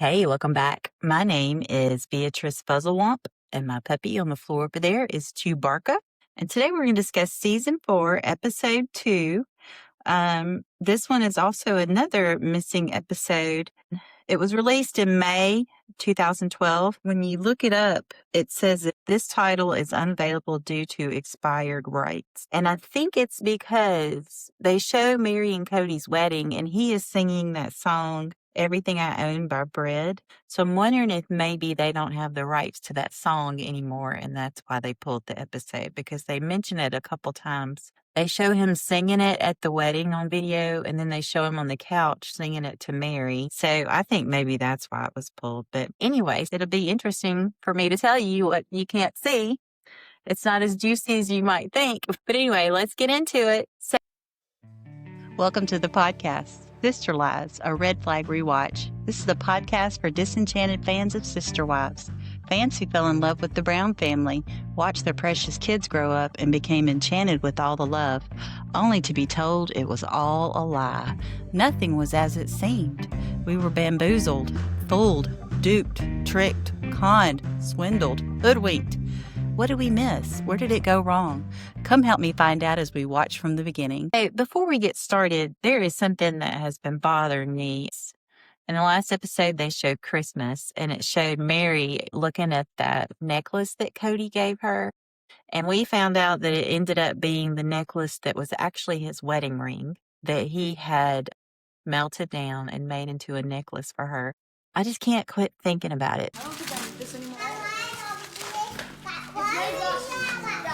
Hey, welcome back. My name is Beatrice Fuzzlewump, and my puppy on the floor over there is Chewbarca. And today we're going to discuss Season 4, Episode 2. This one is also another missing episode. It was released in May 2012. When you look it up, it says that this title is unavailable due to expired rights. And I think it's because they show Meri and Kody's wedding, and he is singing that song, Everything I Own by Bread. So I'm wondering if maybe they don't have the rights to that song anymore, and that's why they pulled the episode, because they mention it a couple times. They show him singing it at the wedding on video, and then they show him on the couch singing it to Meri. So I think maybe that's why it was pulled. But anyways, it'll be interesting for me to tell you what you can't see. It's not as juicy as you might think. But anyway, let's get into it. So, welcome to the podcast, Sister Lives, a red flag rewatch. This is the podcast for disenchanted fans of Sister Wives. Fans who fell in love with the Brown family, watched their precious kids grow up, and became enchanted with all the love, only to be told it was all a lie. Nothing was as it seemed. We were bamboozled, fooled, duped, tricked, conned, swindled, hoodwinked. What did we miss? Where did it go wrong? Come help me find out as we watch from the beginning. Hey, before we get started, there is something that has been bothering me. In the last episode, they showed Christmas, and it showed Meri looking at that necklace that Kody gave her. And we found out that it ended up being the necklace that was actually his wedding ring that he had melted down and made into a necklace for her. I just can't quit thinking about it. I don't think I need this anymore.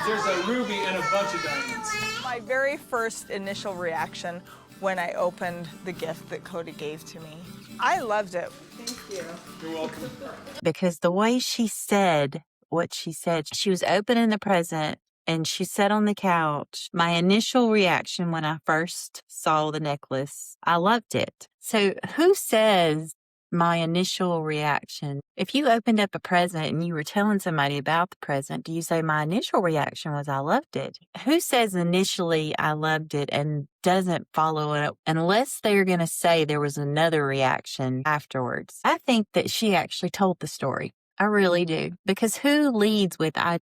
There's a ruby and a bunch of diamonds. My very first initial reaction when I opened the gift that Kody gave to me, I loved it. Thank you. You're welcome. Because the way she said what she said, she was opening the present and she sat on the couch. My initial reaction when I first saw the necklace, I loved it. So who says my initial reaction? If you opened up a present and you were telling somebody about the present, do you say my initial reaction was I loved it? Who says initially I loved it and doesn't follow it up unless they're going to say there was another reaction afterwards? I think that she actually told the story. I really do. Because who leads with I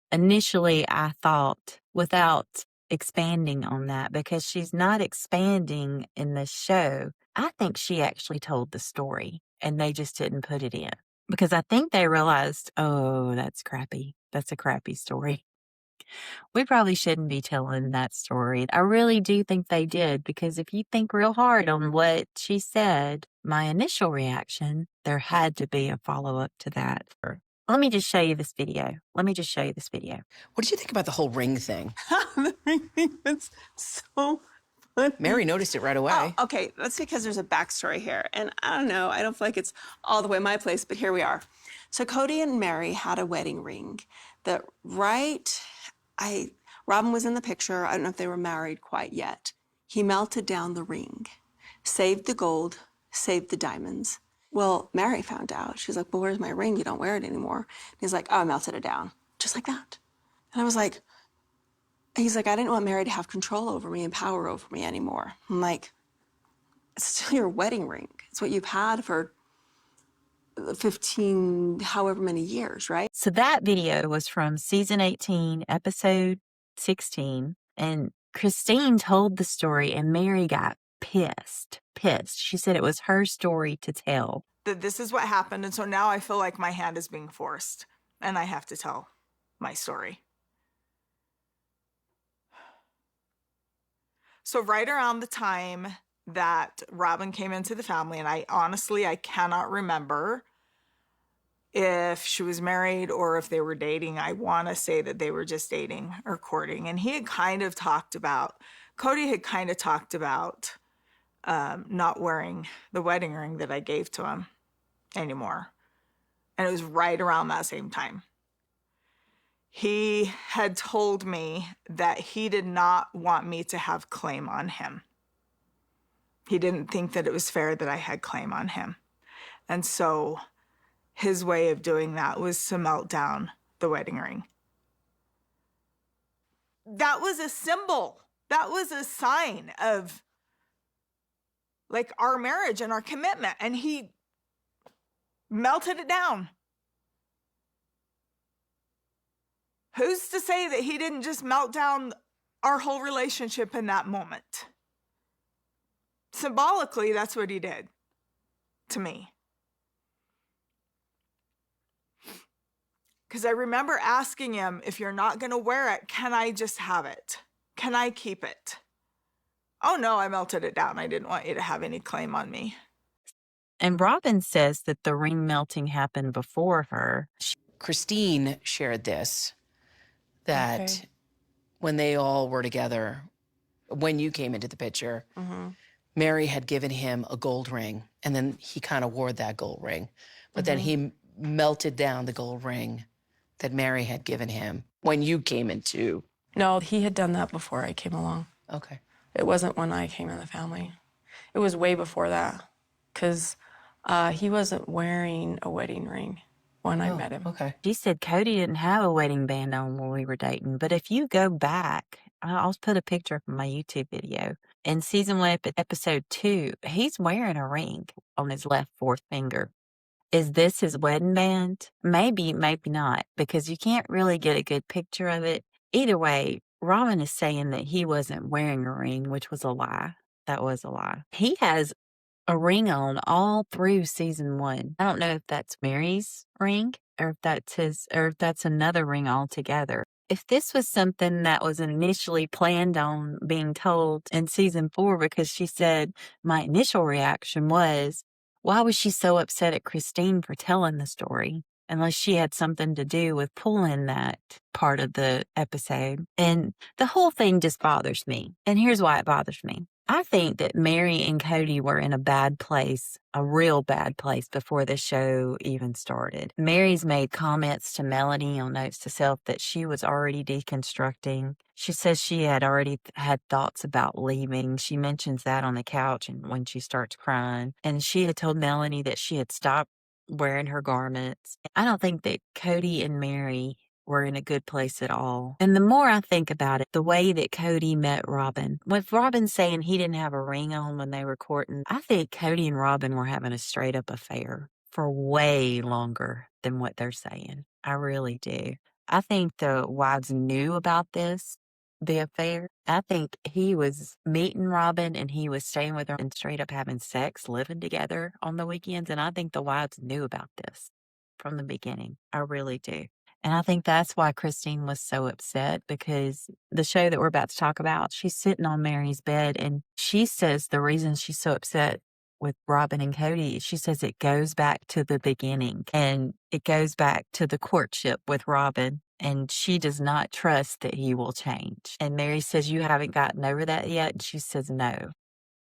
thought without expanding on that? Because she's not expanding in the show. I think she actually told the story and they just didn't put it in. Because I think they realized, oh, that's crappy. That's a crappy story. We probably shouldn't be telling that story. I really do think they did, because if you think real hard on what she said, my initial reaction, there had to be a follow-up to that. Let me just show you this video. What did you think about the whole ring thing? The ring thing was so funny. Meri noticed it right away. Oh, okay, that's because there's a backstory here. And I don't know, I don't feel like it's all the way my place, but here we are. So Kody and Meri had a wedding ring that Robyn was in the picture. I don't know if they were married quite yet. He melted down the ring, saved the gold, saved the diamonds. Well, Meri found out. She's like, well, where's my ring? You don't wear it anymore. And he's like, oh, I melted it down. Just like that. And I was like, he's like, I didn't want Meri to have control over me and power over me anymore. I'm like, it's still your wedding ring. It's what you've had for 15, however many years, right? So that video was from season 18, episode 16. And Christine told the story and Meri got pissed. She said it was her story to tell. That this is what happened, and so now I feel like my hand is being forced, and I have to tell my story. So right around the time that Robyn came into the family, and I cannot remember if she was married or if they were dating. I want to say that they were just dating or courting, and Cody had kind of talked about not wearing the wedding ring that I gave to him anymore. And it was right around that same time. He had told me that he did not want me to have claim on him. He didn't think that it was fair that I had claim on him. And so his way of doing that was to melt down the wedding ring. That was a symbol. That was a sign of like our marriage and our commitment. And he melted it down. Who's to say that he didn't just melt down our whole relationship in that moment? Symbolically, that's what he did to me. Because I remember asking him, if you're not going to wear it, can I just have it? Can I keep it? Oh, no, I melted it down. I didn't want you to have any claim on me. And Robyn says that the ring melting happened before her. Christine shared this, that when they all were together, when you came into the picture, Meri had given him a gold ring, and then he kind of wore that gold ring. But then he melted down the gold ring that Meri had given him when you came into. No, he had done that before I came along. Okay. It wasn't when I came in the family. It was way before that, because he wasn't wearing a wedding ring when I met him. Okay. She said Kody didn't have a wedding band on when we were dating. But if you go back, I'll put a picture up in my YouTube video. In season 1, episode 2, he's wearing a ring on his left fourth finger. Is this his wedding band? Maybe, maybe not, because you can't really get a good picture of it. Either way, Robyn is saying that he wasn't wearing a ring, which was a lie. That was a lie. He has a ring on all through season 1. I don't know if that's Meri's ring or if that's his, or if that's another ring altogether. If this was something that was initially planned on being told in season 4, because she said my initial reaction was, why was she so upset at Christine for telling the story? Unless she had something to do with pulling that part of the episode. And the whole thing just bothers me. And here's why it bothers me. I think that Meri and Kody were in a bad place, a real bad place, before the show even started. Meri's made comments to Melanie on Notes to Self that she was already deconstructing. She says she had already had thoughts about leaving. She mentions that on the couch and when she starts crying. And she had told Melanie that she had stopped wearing her garments. I don't think that Kody and Meri were in a good place at all. And the more I think about it, the way that Kody met Robyn, with Robyn saying he didn't have a ring on when they were courting, I think Kody and Robyn were having a straight up affair for way longer than what they're saying. I really do. I think the wives knew about this, the affair. I think he was meeting Robyn and he was staying with her and straight up having sex, living together on the weekends. And I think the wives knew about this from the beginning. I really do. And I think that's why Christine was so upset, because the show that we're about to talk about, she's sitting on Meri's bed and she says the reason she's so upset with Robyn and Kody, she says it goes back to the beginning and it goes back to the courtship with Robyn. And she does not trust that he will change. And Meri says, you haven't gotten over that yet? And she says, no.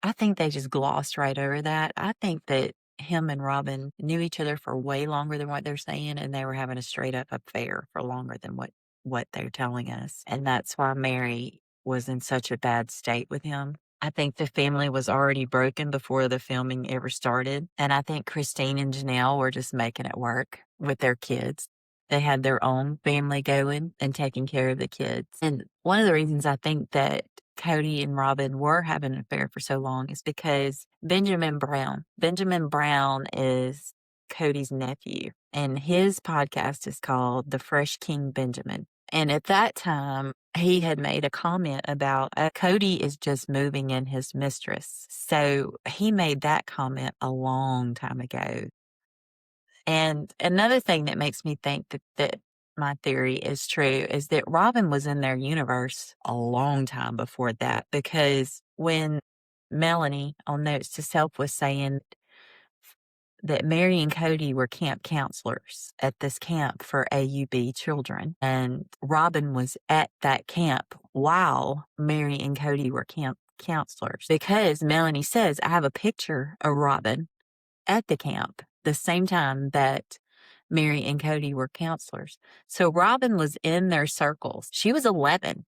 I think they just glossed right over that. I think that him and Robyn knew each other for way longer than what they're saying, and they were having a straight up affair for longer than what they're telling us. And that's why Meri was in such a bad state with him. I think the family was already broken before the filming ever started. And I think Christine and Janelle were just making it work with their kids. They had their own family going and taking care of the kids. And one of the reasons I think that Kody and Robyn were having an affair for so long is because Benjamin Brown is Kody's nephew, and his podcast is called The Fresh King Benjamin. And at that time, he had made a comment about Kody is just moving in his mistress. So he made that comment a long time ago. And another thing that makes me think that my theory is true is that Robyn was in their universe a long time before that, because when Melanie on Notes to Self was saying that Meri and Kody were camp counselors at this camp for AUB children, and Robyn was at that camp while Meri and Kody were camp counselors, because Melanie says, I have a picture of Robyn at the camp the same time that Meri and Kody were counselors. So Robyn was in their circles. She was 11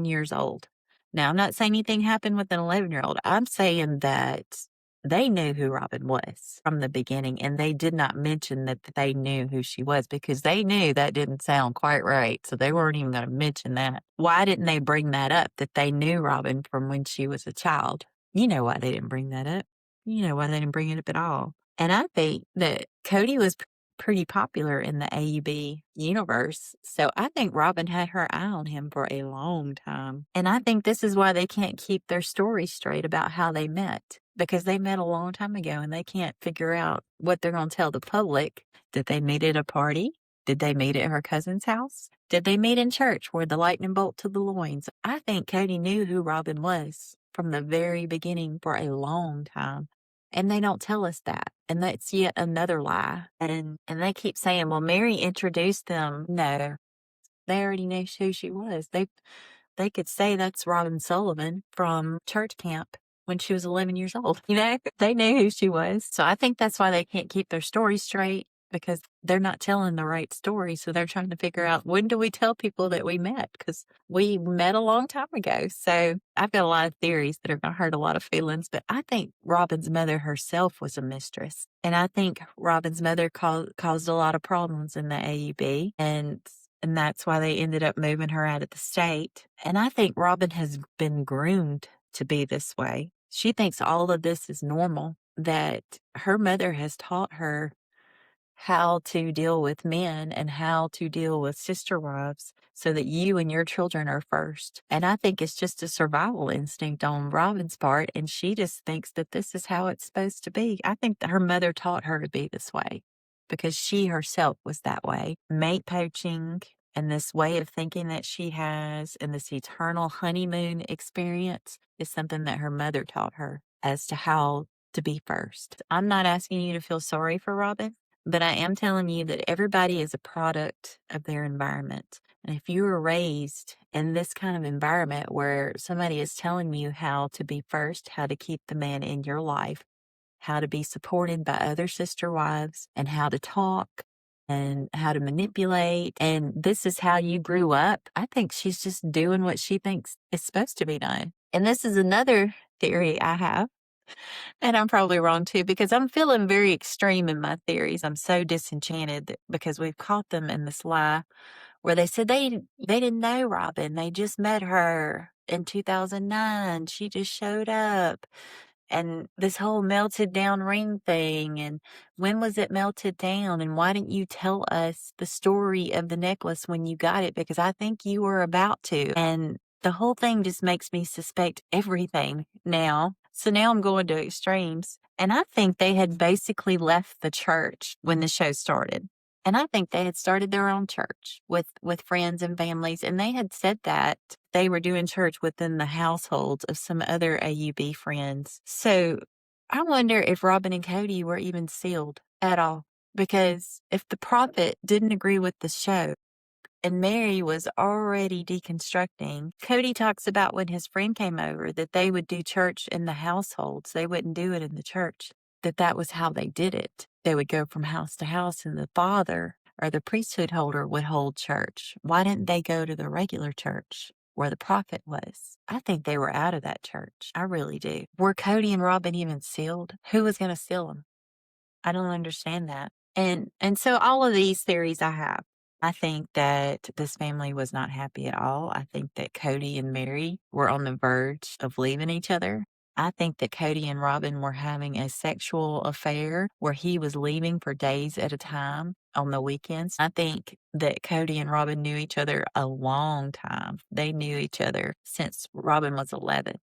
years old. Now, I'm not saying anything happened with an 11-year-old. I'm saying that they knew who Robyn was from the beginning, and they did not mention that they knew who she was, because they knew that didn't sound quite right. So they weren't even going to mention that. Why didn't they bring that up, that they knew Robyn from when she was a child? You know why they didn't bring that up. why they didn't bring it up at all. And I think that Kody was pretty popular in the AUB universe. So I think Robyn had her eye on him for a long time. And I think this is why they can't keep their story straight about how they met, because they met a long time ago and they can't figure out what they're going to tell the public. Did they meet at a party? Did they meet at her cousin's house? Did they meet in church where the lightning bolt to the loins? I think Kody knew who Robyn was from the very beginning for a long time. And they don't tell us that. And that's yet another lie. And they keep saying, well, Meri introduced them. No, they already knew who she was. They could say that's Robyn Sullivan from church camp when she was 11 years old. They knew who she was. So I think that's why they can't keep their story straight, because they're not telling the right story. So they're trying to figure out, when do we tell people that we met? Because we met a long time ago. So I've got a lot of theories that are going to hurt a lot of feelings. But I think Robyn's mother herself was a mistress. And I think Robyn's mother caused a lot of problems in the AUB. And that's why they ended up moving her out of the state. And I think Robyn has been groomed to be this way. She thinks all of this is normal, that her mother has taught her how to deal with men and how to deal with sister wives so that you and your children are first. And I think it's just a survival instinct on Robyn's part. And she just thinks that this is how it's supposed to be. I think that her mother taught her to be this way because she herself was that way. Mate poaching and this way of thinking that she has and this eternal honeymoon experience is something that her mother taught her as to how to be first. I'm not asking you to feel sorry for Robyn, but I am telling you that everybody is a product of their environment. And if you were raised in this kind of environment where somebody is telling you how to be first, how to keep the man in your life, how to be supported by other sister wives, and how to talk and how to manipulate, and this is how you grew up, I think she's just doing what she thinks is supposed to be done. And this is another theory I have. And I'm probably wrong too, because I'm feeling very extreme in my theories. I'm so disenchanted because we've caught them in this lie where they said they didn't know Robyn. They just met her in 2009. She just showed up. And this whole melted down ring thing. And when was it melted down? And why didn't you tell us the story of the necklace when you got it? Because I think you were about to. And the whole thing just makes me suspect everything now. So now I'm going to extremes. And I think they had basically left the church when the show started. And I think they had started their own church with friends and families. And they had said that they were doing church within the households of some other AUB friends. So I wonder if Robyn and Kody were even sealed at all. Because if the prophet didn't agree with the show, and Meri was already deconstructing. Kody talks about when his friend came over that they would do church in the households. They wouldn't do it in the church, that was how they did it. They would go from house to house and the father or the priesthood holder would hold church. Why didn't they go to the regular church where the prophet was? I think they were out of that church. I really do. Were Kody and Robyn even sealed? Who was going to seal them? I don't understand that. And so all of these theories I have. I think that this family was not happy at all. I think that Kody and Meri were on the verge of leaving each other. I think that Kody and Robyn were having a sexual affair where he was leaving for days at a time on the weekends. I think that Kody and Robyn knew each other a long time. They knew each other since Robyn was 11.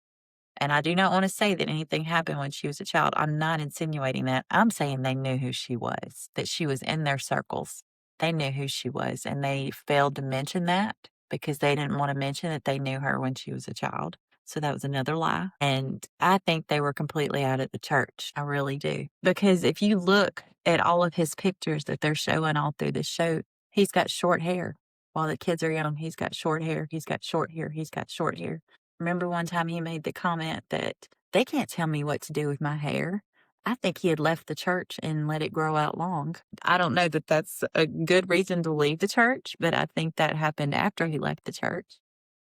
And I do not want to say that anything happened when she was a child. I'm not insinuating that. I'm saying they knew who she was, that she was in their circles. They knew who she was, and they failed to mention that because they didn't want to mention that they knew her when she was a child. So that was another lie. And I think they were completely out of the church. I really do. Because if you look at all of his pictures that they're showing all through the show, he's got short hair. While the kids are young, he's got short hair. He's got short hair. He's got short hair. Remember one time he made the comment that they can't tell me what to do with my hair. I think he had left the church and let it grow out long. I don't know that that's a good reason to leave the church, but I think that happened after he left the church.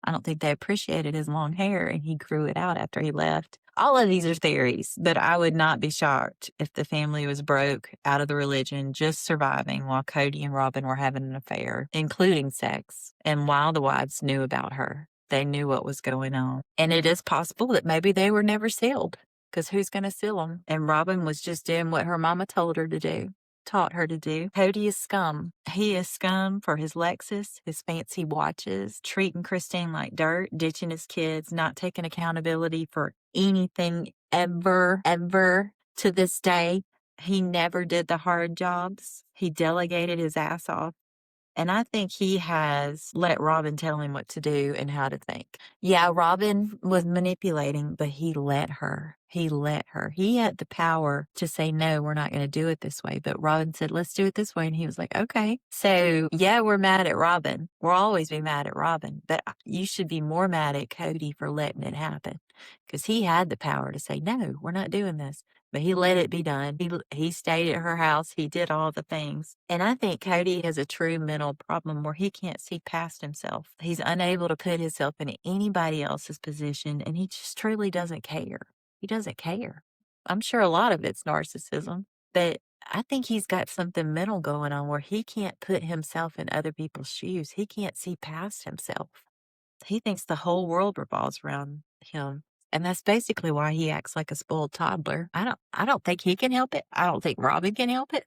I don't think they appreciated his long hair and he grew it out after he left. All of these are theories, but I would not be shocked if the family was broke, out of the religion, just surviving while Kody and Robyn were having an affair, including sex, and while the wives knew about her. They knew what was going on. And it is possible that maybe they were never sealed. because who's going to steal them? And Robyn was just doing what her mama told her to do, taught her to do. Kody is scum. He is scum for his Lexus, his fancy watches, treating Christine like dirt, ditching his kids, not taking accountability for anything ever, ever to this day. He never did the hard jobs. He delegated his ass off. And I think he has let Robyn tell him what to do and how to think. Yeah, Robyn was manipulating, but he let her. He let her. He had the power to say, no, we're not going to do it this way. But Robyn said, let's do it this way. And he was like, okay. So, yeah, we're mad at Robyn. We'll always be mad at Robyn. But you should be more mad at Kody for letting it happen. Because he had the power to say, no, we're not doing this. But he let it be done. He stayed at her house. He did all the things. And I think Kody has a true mental problem where he can't see past himself. He's unable to put himself in anybody else's position, and he just truly doesn't care. He doesn't care. I'm sure a lot of it's narcissism, but I think he's got something mental going on where he can't put himself in other people's shoes. He can't see past himself. He thinks the whole world revolves around him. And that's basically why he acts like a spoiled toddler. I don't think he can help it. I don't think Robyn can help it.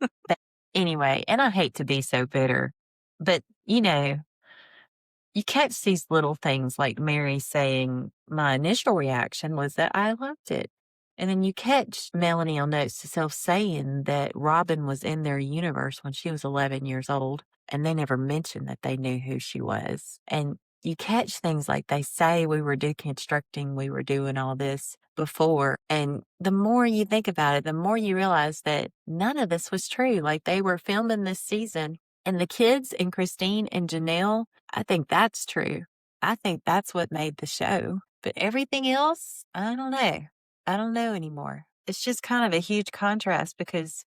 But anyway, and I hate to be so bitter, but you catch these little things like Meri saying, my initial reaction was that I loved it. And then you catch Melanie on Notes to Self saying that Robyn was in their universe when she was 11 years old, and they never mentioned that they knew who she was. And you catch things like they say we were deconstructing, we were doing all this before. And the more you think about it, the more you realize that none of this was true. Like they were filming this season, and the kids and Christine and Janelle, I think that's true. I think that's what made the show. But everything else, I don't know. I don't know anymore. It's just kind of a huge contrast because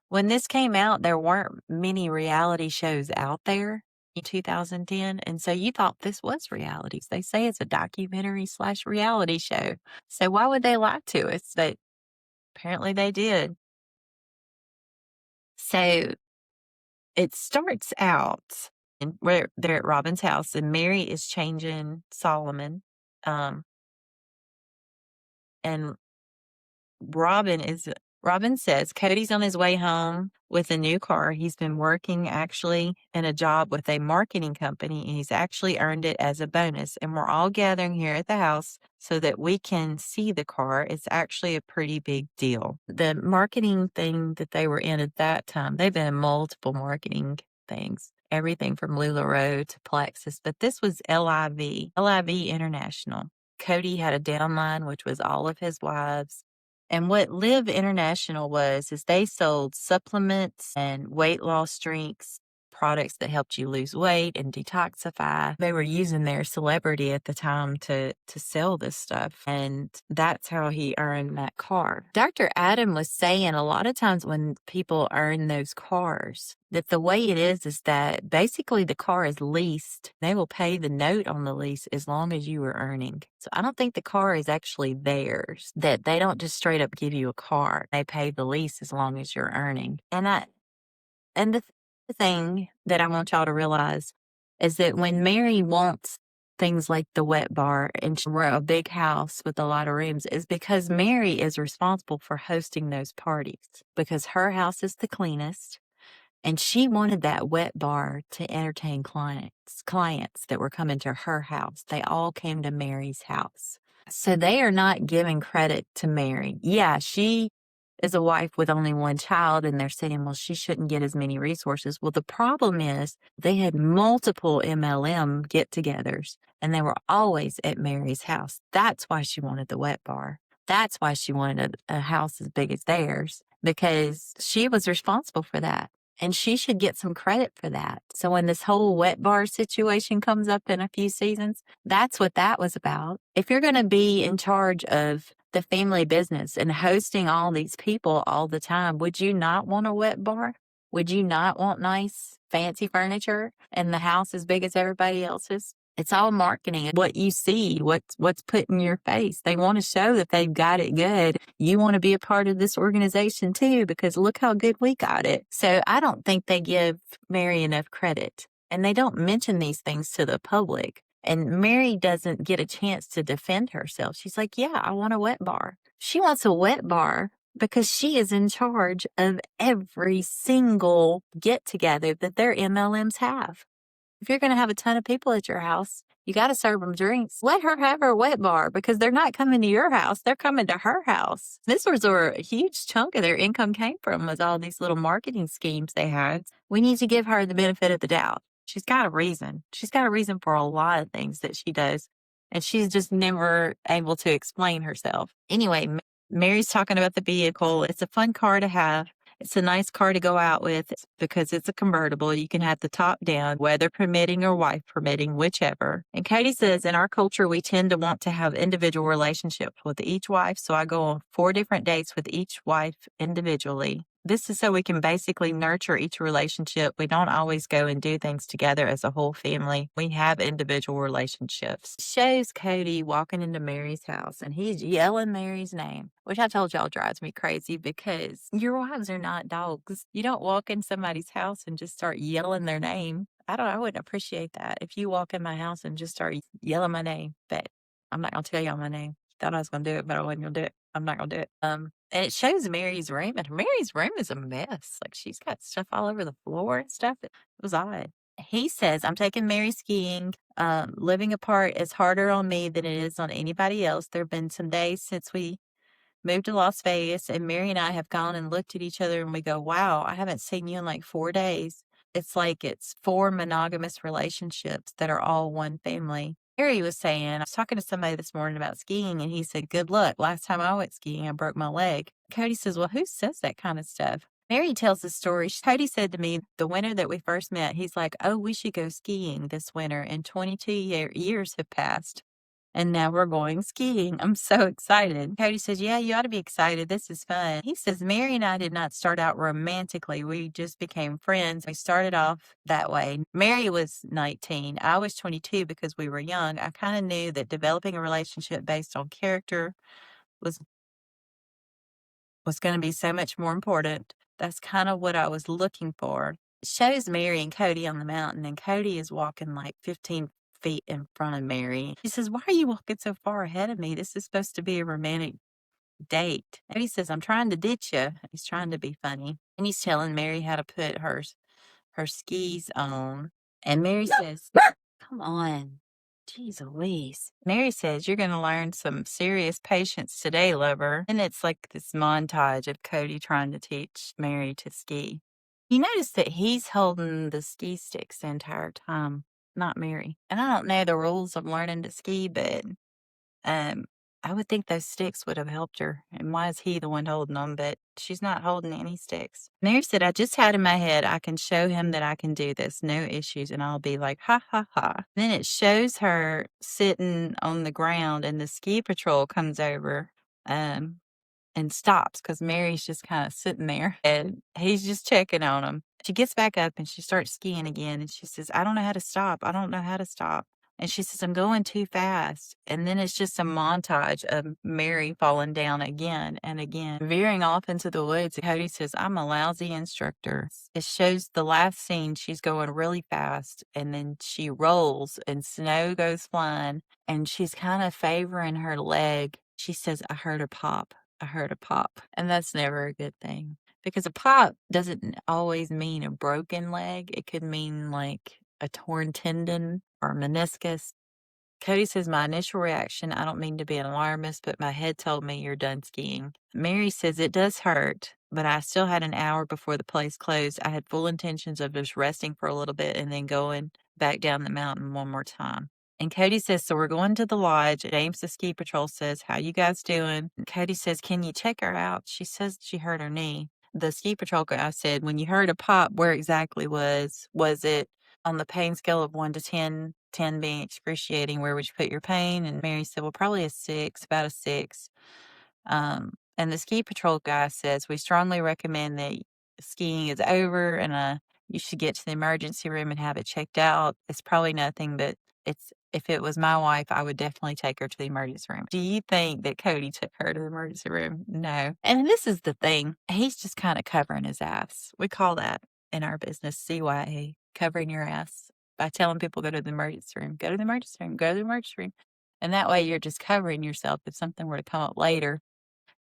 when this came out, there weren't many reality shows out there in 2010. And so you thought this was reality. They say it's a documentary / reality show. So why would they lie to us? But apparently they did. So it starts out and where they're at Robyn's house, and Meri is changing Solomon. And Robyn says Kody's on his way home with a new car. He's been working actually in a job with a marketing company, and he's actually earned it as a bonus. And we're all gathering here at the house so that we can see the car. It's actually a pretty big deal. The marketing thing that they were in at that time, they've been in multiple marketing things. Everything from LuLaRoe to Plexus, but this was LIV International. Kody had a downline, which was all of his wives. And what Live International is they sold supplements and weight loss drinks, products that helped you lose weight and detoxify. They were using their celebrity at the time to sell this stuff. And that's how he earned that car. Dr. Adam was saying a lot of times when people earn those cars, that the way it is that basically the car is leased. They will pay the note on the lease as long as you are earning. So I don't think the car is actually theirs, that they don't just straight up give you a car. They pay the lease as long as you're earning. And the thing that I want y'all to realize is that when Meri wants things like the wet bar and a big house with a lot of rooms is because Meri is responsible for hosting those parties because her house is the cleanest. And she wanted that wet bar to entertain clients that were coming to her house. They all came to Meri's house. So they are not giving credit to Meri. Yeah, she is a wife with only one child, and they're saying, well, she shouldn't get as many resources. Well, the problem is they had multiple MLM get-togethers, and they were always at Meri's house. That's why she wanted the wet bar. That's why she wanted a house as big as theirs, because she was responsible for that. And she should get some credit for that. So when this whole wet bar situation comes up in a few seasons, that's what that was about. If you're going to be in charge of the family business and hosting all these people all the time, would you not want a wet bar? Would you not want nice, fancy furniture and the house as big as everybody else's? It's all marketing. What you see, what's put in your face. They want to show that they've got it good. You want to be a part of this organization too, because look how good we got it. So I don't think they give Meri enough credit. And they don't mention these things to the public And Meri doesn't get a chance to defend herself. She's like, yeah, I want a wet bar. She wants a wet bar because she is in charge of every single get together that their MLMs have. If you're going to have a ton of people at your house, you got to serve them drinks. Let her have her wet bar because they're not coming to your house. They're coming to her house. This was where a huge chunk of their income came from, was all these little marketing schemes they had. We need to give her the benefit of the doubt. She's got a reason. She's got a reason for a lot of things that she does. And she's just never able to explain herself. Anyway, Meri's talking about the vehicle. It's a fun car to have. It's a nice car to go out with because it's a convertible. You can have the top down, weather permitting or wife permitting, whichever. And Kody says, in our culture, we tend to want to have individual relationships with each wife. So I go on 4 different dates with each wife individually. This is so we can basically nurture each relationship. We don't always go and do things together as a whole family. We have individual relationships. Shows Kody walking into Meri's house and he's yelling Meri's name, which I told y'all drives me crazy because your wives are not dogs. You don't walk in somebody's house and just start yelling their name. I wouldn't appreciate that if you walk in my house and just start yelling my name. But I'm not going to tell y'all my name. Thought I was going to do it, but I wasn't going to do it. I'm not going to do it. And it shows Meri's room, and Meri's room is a mess. Like, she's got stuff all over the floor and stuff. It was odd. He says, I'm taking Meri skiing. Living apart is harder on me than it is on anybody else. There have been some days since we moved to Las Vegas, and Meri and I have gone and looked at each other and we go, wow, I haven't seen you in like 4 days. It's like it's 4 monogamous relationships that are all one family. Meri was saying, I was talking to somebody this morning about skiing, and he said, good luck. Last time I went skiing, I broke my leg. Kody says, well, who says that kind of stuff? Meri tells the story. Kody said to me, the winter that we first met, he's like, oh, we should go skiing this winter. And 22 years have passed. And now we're going skiing. I'm so excited. Kody says, yeah, you ought to be excited. This is fun. He says, Meri and I did not start out romantically. We just became friends. We started off that way. Meri was 19. I was 22 because we were young. I kind of knew that developing a relationship based on character was going to be so much more important. That's kind of what I was looking for. It shows Meri and Kody on the mountain, and Kody is walking like 15 feet in front of Meri. She says, why are you walking so far ahead of me? This is supposed to be a romantic date. And he says, I'm trying to ditch you. He's trying to be funny. And he's telling Meri how to put her skis on. And Meri says, come on. Jeez Louise. Meri says, you're going to learn some serious patience today, lover. And it's like this montage of Kody trying to teach Meri to ski. You notice that he's holding the ski sticks the entire time, not Meri. And I don't know the rules of learning to ski, but I would think those sticks would have helped her. And why is he the one holding them? But she's not holding any sticks. Meri said, I just had in my head, I can show him that I can do this. No issues. And I'll be like, ha, ha, ha. Then it shows her sitting on the ground and the ski patrol comes over and stops because Meri's just kind of sitting there and he's just checking on him. She gets back up and she starts skiing again. And she says, I don't know how to stop. I don't know how to stop. And she says, I'm going too fast. And then it's just a montage of Meri falling down again and again, veering off into the woods. Kody says, I'm a lousy instructor. It shows the last scene. She's going really fast and then she rolls and snow goes flying and she's kind of favoring her leg. She says, I heard a pop. I heard a pop. And that's never a good thing because a pop doesn't always mean a broken leg. It could mean like a torn tendon or meniscus. Kody says, my initial reaction, I don't mean to be an alarmist, but my head told me you're done skiing. Meri says, it does hurt, but I still had an hour before the place closed. I had full intentions of just resting for a little bit and then going back down the mountain one more time. And Kody says, so we're going to the lodge. James, the ski patrol, says, how you guys doing? And Kody says, can you check her out? She says she hurt her knee. The ski patrol guy said, when you heard a pop, where exactly was it on the pain scale of 1 to 10, 10 being excruciating, where would you put your pain? And Meri said, well, probably a 6, about a 6. And the ski patrol guy says, we strongly recommend that skiing is over and you should get to the emergency room and have it checked out. It's probably nothing, but if it was my wife, I would definitely take her to the emergency room. Do you think that Kody took her to the emergency room? No. And this is the thing. He's just kind of covering his ass. We call that in our business CYA, covering your ass. by telling people go to the emergency room, go to the emergency room, go to the emergency room. And that way you're just covering yourself. If something were to come up later,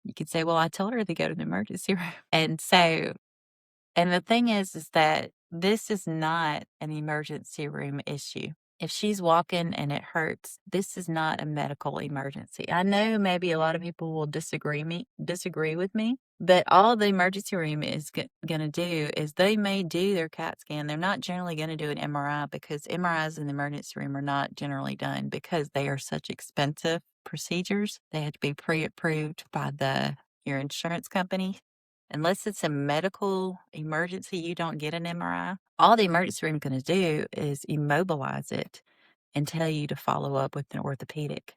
you could say, well, I told her to go to the emergency room. And the thing is that this is not an emergency room issue. If she's walking and it hurts, this is not a medical emergency. I know maybe a lot of people will disagree with me, but all the emergency room is going to do is they may do their CAT scan. They're not generally going to do an MRI because MRIs in the emergency room are not generally done because they are such expensive procedures. They have to be pre-approved by your insurance company. Unless it's a medical emergency, you don't get an MRI. All the emergency room is going to do is immobilize it and tell you to follow up with an orthopedic.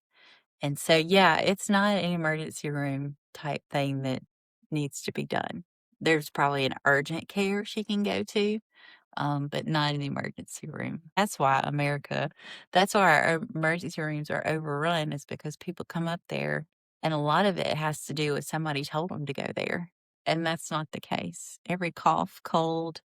And so, yeah, it's not an emergency room type thing that needs to be done. There's probably an urgent care she can go to, but not an emergency room. That's why our emergency rooms are overrun, is because people come up there, and a lot of it has to do with somebody told them to go there. And that's not the case. Every cough, cold,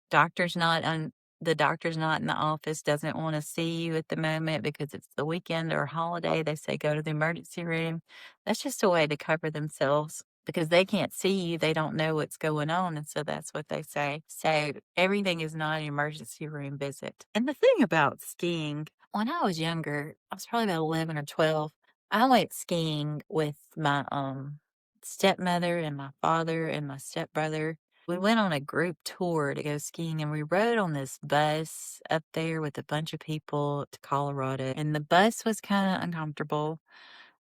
doctor's not on the doctor's not in the office, doesn't want to see you at the moment because it's the weekend or holiday. They say go to the emergency room. That's just a way to cover themselves because they can't see you. They don't know what's going on. And so that's what they say. So everything is not an emergency room visit. And the thing about skiing, when I was younger, I was probably about 11 or 12. I went skiing with my stepmother and my father and my stepbrother. We went on a group tour to go skiing, and we rode on this bus up there with a bunch of people to Colorado. And the bus was kind of uncomfortable.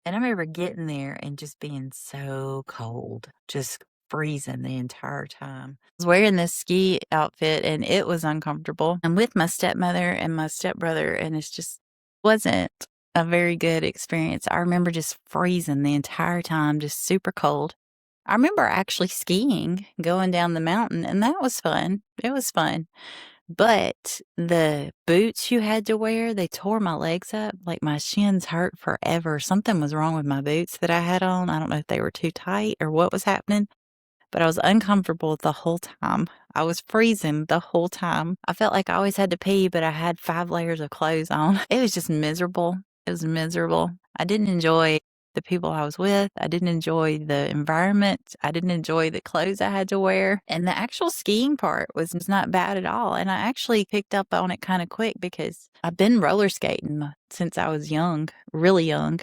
And I remember getting there and just being so cold, just freezing the entire time. I was wearing this ski outfit and it was uncomfortable. I'm with my stepmother and my stepbrother, and it just wasn't a very good experience. I remember just freezing the entire time, just super cold. I remember actually skiing, going down the mountain, and that was fun. It was fun. But the boots you had to wear, they tore my legs up. Like my shins hurt forever. Something was wrong with my boots that I had on. I don't know if they were too tight or what was happening, but I was uncomfortable the whole time. I was freezing the whole time. I felt like I always had to pee, but I had 5 layers of clothes on. It was just miserable. It was miserable. I didn't enjoy the people I was with. I didn't enjoy the environment. I didn't enjoy the clothes I had to wear. And the actual skiing part was not bad at all. And I actually picked up on it kind of quick because I've been roller skating since I was young, really young.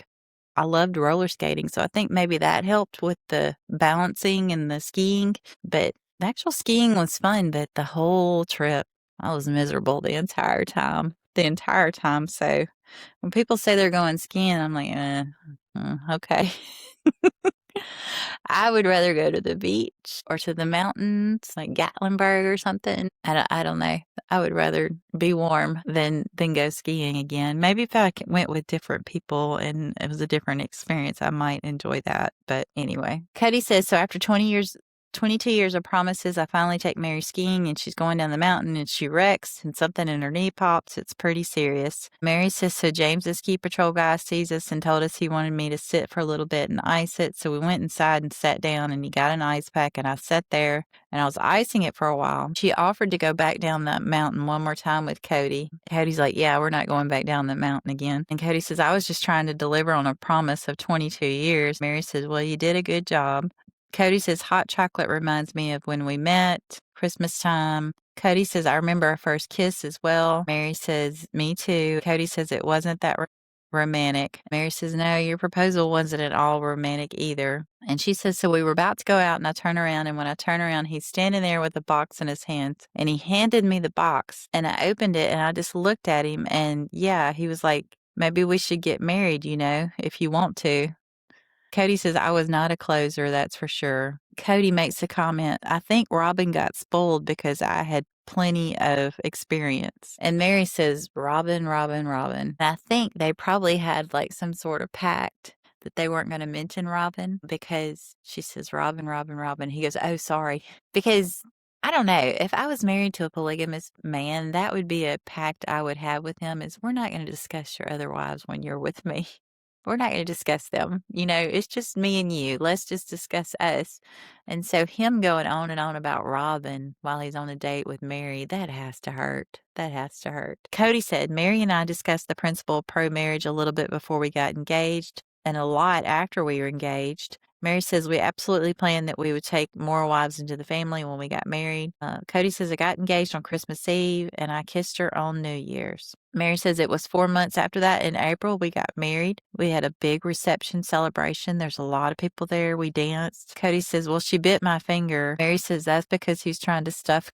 I loved roller skating. So I think maybe that helped with the balancing and the skiing. But the actual skiing was fun, but the whole trip, I was miserable the entire time. So when people say they're going skiing, I'm like, okay. I would rather go to the beach or to the mountains, like Gatlinburg or something. I don't know. I would rather be warm than go skiing again. Maybe if I went with different people and it was a different experience, I might enjoy that. But anyway, Kody says, so after 22 years of promises, I finally take Meri skiing, and she's going down the mountain and she wrecks and something in her knee pops. It's pretty serious. Meri says, so James, the ski patrol guy, sees us and told us he wanted me to sit for a little bit and ice it. So we went inside and sat down, and he got an ice pack, and I sat there and I was icing it for a while. She offered to go back down that mountain one more time with Kody. Kody's like, yeah, we're not going back down the mountain again. And Kody says, I was just trying to deliver on a promise of 22 years. Meri says, well, you did a good job. Kody says, hot chocolate reminds me of when we met, Christmas time. Kody says, I remember our first kiss as well. Meri says, me too. Kody says, it wasn't that romantic. Meri says, no, your proposal wasn't at all romantic either. And she says, so we were about to go out, and I turn around, and when I turn around, he's standing there with a box in his hands, and he handed me the box, and I opened it, and I just looked at him, and yeah, he was like, maybe we should get married, if you want to. Kody says, I was not a closer, that's for sure. Kody makes a comment, I think Robyn got spoiled because I had plenty of experience. And Meri says, Robyn. And I think they probably had like some sort of pact that they weren't going to mention Robyn because she says, Robyn. He goes, oh, sorry. Because I don't know, if I was married to a polygamous man, that would be a pact I would have with him is we're not going to discuss your other wives when you're with me. we're not going to discuss them. It's just me and you. Let's just discuss us. And so him going on and on about Robyn while he's on a date with Meri, that has to hurt. That has to hurt. Kody said, Meri and I discussed the principle of pro-marriage a little bit before we got engaged and a lot after we were engaged. Meri says we absolutely planned that we would take more wives into the family when we got married. Kody says I got engaged on Christmas Eve and I kissed her on New Year's. Meri says it was 4 months after that in April we got married. We had a big reception celebration. There's a lot of people there. We danced. Kody says, well, she bit my finger. Meri says that's because he's trying to stuff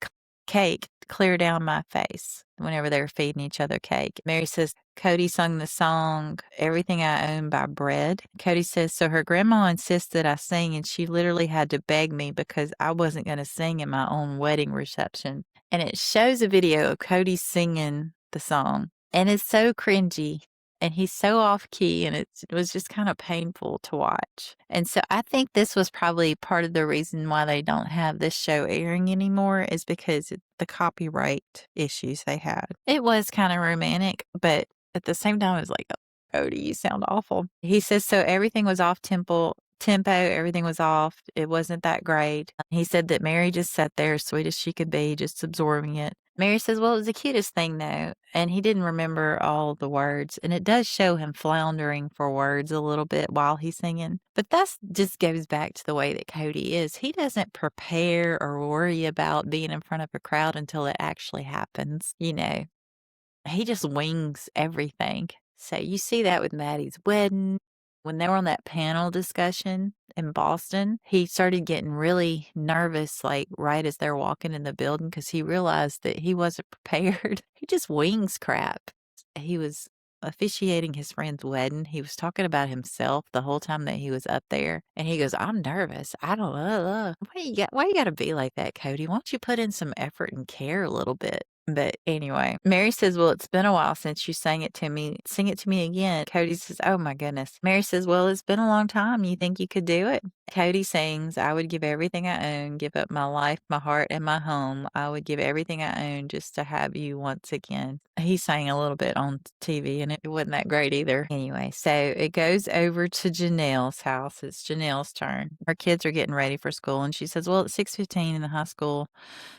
cake clear down my face whenever they were feeding each other cake. Meri says Kody sung the song Everything I Own by Bread. Kody says, so her grandma insists that I sing, and she literally had to beg me because I wasn't going to sing in my own wedding reception. And it shows a video of Kody singing the song, and it's so cringy. And he's so off key, and it was just kind of painful to watch. And so I think this was probably part of the reason why they don't have this show airing anymore is because the copyright issues they had. It was kind of romantic, but at the same time, it was like, oh, Kody, you sound awful. He says, so everything was off tempo, everything was off. It wasn't that great. He said that Meri just sat there, sweet as she could be, just absorbing it. Meri says, well, it was the cutest thing, though, and he didn't remember all the words, and it does show him floundering for words a little bit while he's singing, but that just goes back to the way that Kody is. He doesn't prepare or worry about being in front of a crowd until it actually happens, He just wings everything. So you see that with Maddie's wedding. When they were on that panel discussion in Boston, he started getting really nervous, like right as they're walking in the building, because he realized that he wasn't prepared. He just wings crap. He was officiating his friend's wedding. He was talking about himself the whole time that he was up there. And he goes, I'm nervous. I don't know. Why you got to be like that, Kody? Why don't you put in some effort and care a little bit? But anyway, Meri says, well, it's been a while since you sang it to me. Sing it to me again. Kody says, oh my goodness. Meri says, well, it's been a long time. You think you could do it? Kody sings, I would give everything I own, give up my life, my heart, and my home. I would give everything I own just to have you once again. He sang a little bit on TV and it wasn't that great either. Anyway, so it goes over to Janelle's house. It's Janelle's turn. Her kids are getting ready for school and she says, well, it's 6:15 and the high school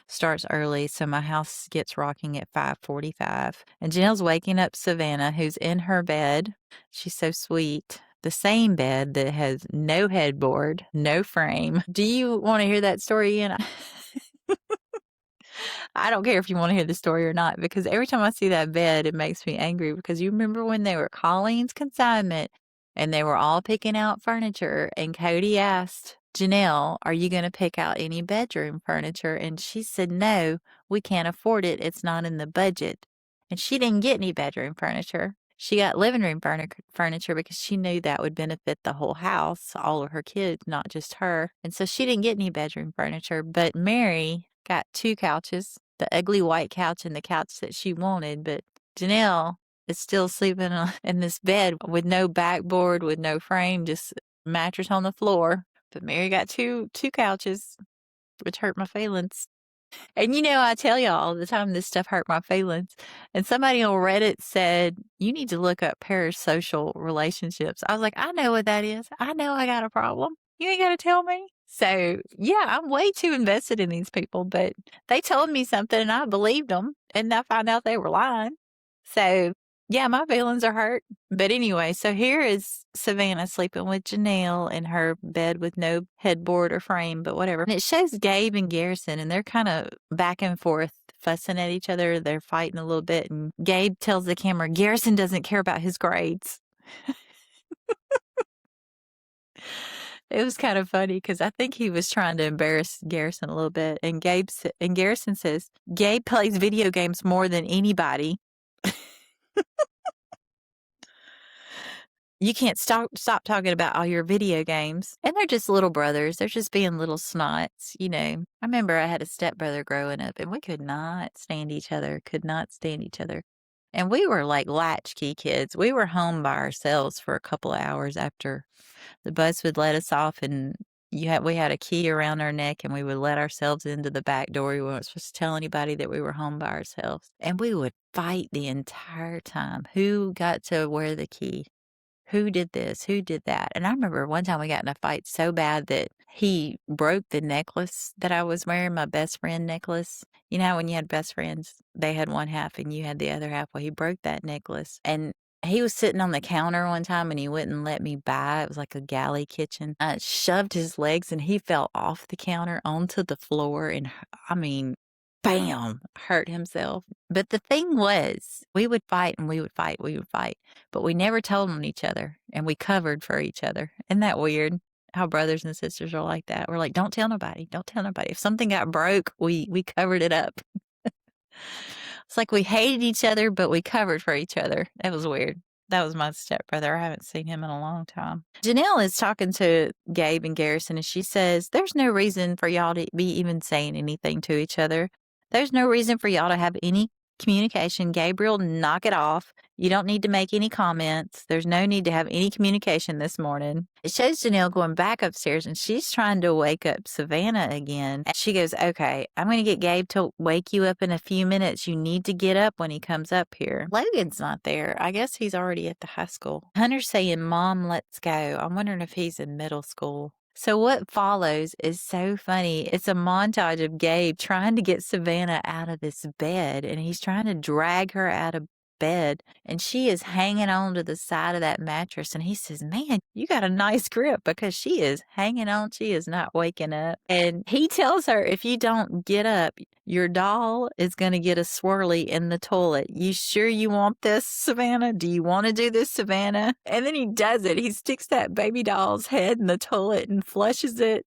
starts early, so my house gets rocking at 5:45. And Janelle's waking up Savannah, who's in her bed. She's so sweet. The same bed that has no headboard, no frame. Do you want to hear that story again? I don't care if you want to hear the story or not, because every time I see that bed, it makes me angry, because you remember when they were Colleen's consignment and they were all picking out furniture and Kody asked Janelle, are you going to pick out any bedroom furniture? And she said, no, we can't afford it. It's not in the budget. And she didn't get any bedroom furniture. She got living room furniture because she knew that would benefit the whole house, all of her kids, not just her. And so she didn't get any bedroom furniture. But Meri got 2 couches, the ugly white couch and the couch that she wanted. But Janelle is still sleeping in this bed with no backboard, with no frame, just mattress on the floor. But Meri got two couches, which hurt my feelings. And I tell y'all all the time this stuff hurt my feelings. And somebody on Reddit said, you need to look up parasocial relationships. I was like, I know what that is. I know I got a problem. You ain't got to tell me. So, yeah, I'm way too invested in these people. But they told me something and I believed them. And I found out they were lying. So, yeah, my feelings are hurt. But anyway, so here is Savannah sleeping with Janelle in her bed with no headboard or frame, but whatever. And it shows Gabe and Garrison, and they're kind of back and forth, fussing at each other. They're fighting a little bit. And Gabe tells the camera, Garrison doesn't care about his grades. It was kind of funny because I think he was trying to embarrass Garrison a little bit. And Garrison says, Gabe plays video games more than anybody. You can't stop talking about all your video games. And they're just little brothers. They're just being little snots, I remember I had a stepbrother growing up and we could not stand each other. And we were like latchkey kids. We were home by ourselves for a couple of hours after the bus would let us off, and we had a key around our neck and we would let ourselves into the back door. We weren't supposed to tell anybody that we were home by ourselves. And we would fight the entire time. Who got to wear the key? who did this? Who did that? And I remember one time we got in a fight so bad that he broke the necklace that I was wearing, my best friend necklace. You know how when you had best friends, they had one half and you had the other half? Well, he broke that necklace. And he was sitting on the counter one time and he wouldn't let me buy. It was like a galley kitchen. I shoved his legs and he fell off the counter onto the floor. And I mean, bam, hurt himself. But the thing was, we would fight and we would fight, but we never told on each other and we covered for each other. Isn't that weird? How brothers and sisters are like that. We're like, don't tell nobody. Don't tell nobody. If something got broke, we covered it up. It's like we hated each other, but we covered for each other. That was weird. That was my stepbrother. I haven't seen him in a long time. Janelle is talking to Gabe and Garrison, and she says, there's no reason for y'all to be even saying anything to each other. There's no reason for y'all to have any communication. Gabriel, knock it off. You don't need to make any comments. There's no need to have any communication this morning. It shows Janelle going back upstairs and she's trying to wake up Savannah again. And she goes, okay, I'm going to get Gabe to wake you up in a few minutes. You need to get up when he comes up here. Logan's not there. I guess he's already at the high school. Hunter's saying, Mom, let's go. I'm wondering if he's in middle school. So what follows is so funny. It's a montage of Gabe trying to get Savannah out of this bed, and he's trying to drag her out of bed, and she is hanging on to the side of that mattress, and he says, man, you got a nice grip, because she is hanging on. She is not waking up. And he tells her, if you don't get up, your doll is going to get a swirly in the toilet. You sure you want this, Savannah? Do you want to do this, Savannah? And then he does it. He sticks that baby doll's head in the toilet and flushes it.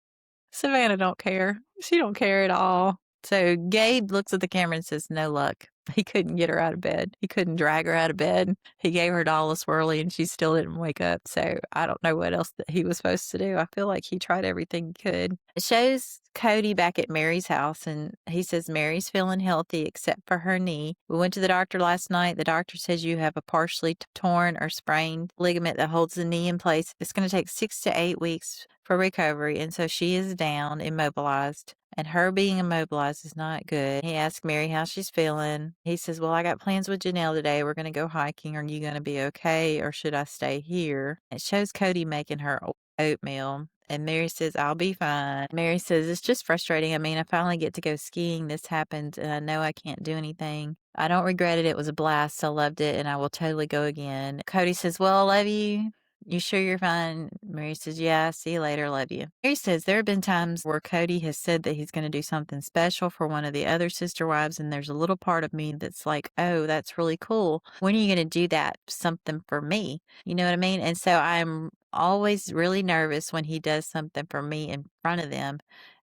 Savannah don't care. She don't care at all. So Gabe looks at the camera and says, no luck. He couldn't get her out of bed. He couldn't drag her out of bed. He gave her doll a swirly and she still didn't wake up. So I don't know what else that he was supposed to do. I feel like he tried everything he could. It shows Kody back at Meri's house and he says Meri's feeling healthy except for her knee. We went to the doctor last night. The doctor says you have a partially torn or sprained ligament that holds the knee in place. It's going to take 6 to 8 weeks for recovery. And so she is down, immobilized. And her being immobilized is not good. He asked Meri how she's feeling. He says, well, I got plans with Janelle today. We're going to go hiking. Are you going to be okay or should I stay here? It shows Kody making her oatmeal. And Meri says, I'll be fine. Meri says, it's just frustrating. I mean, I finally get to go skiing. This happened and I know I can't do anything. I don't regret it. It was a blast. I loved it and I will totally go again. Kody says, well, I love you. You sure you're fine? Meri says, yeah, see you later, love you. Meri says there have been times where Kody has said that he's going to do something special for one of the other sister wives, and there's a little part of me that's like, oh, that's really cool. When are you going to do that? Something for me. You know what I mean? And so I'm always really nervous when he does something for me in front of them.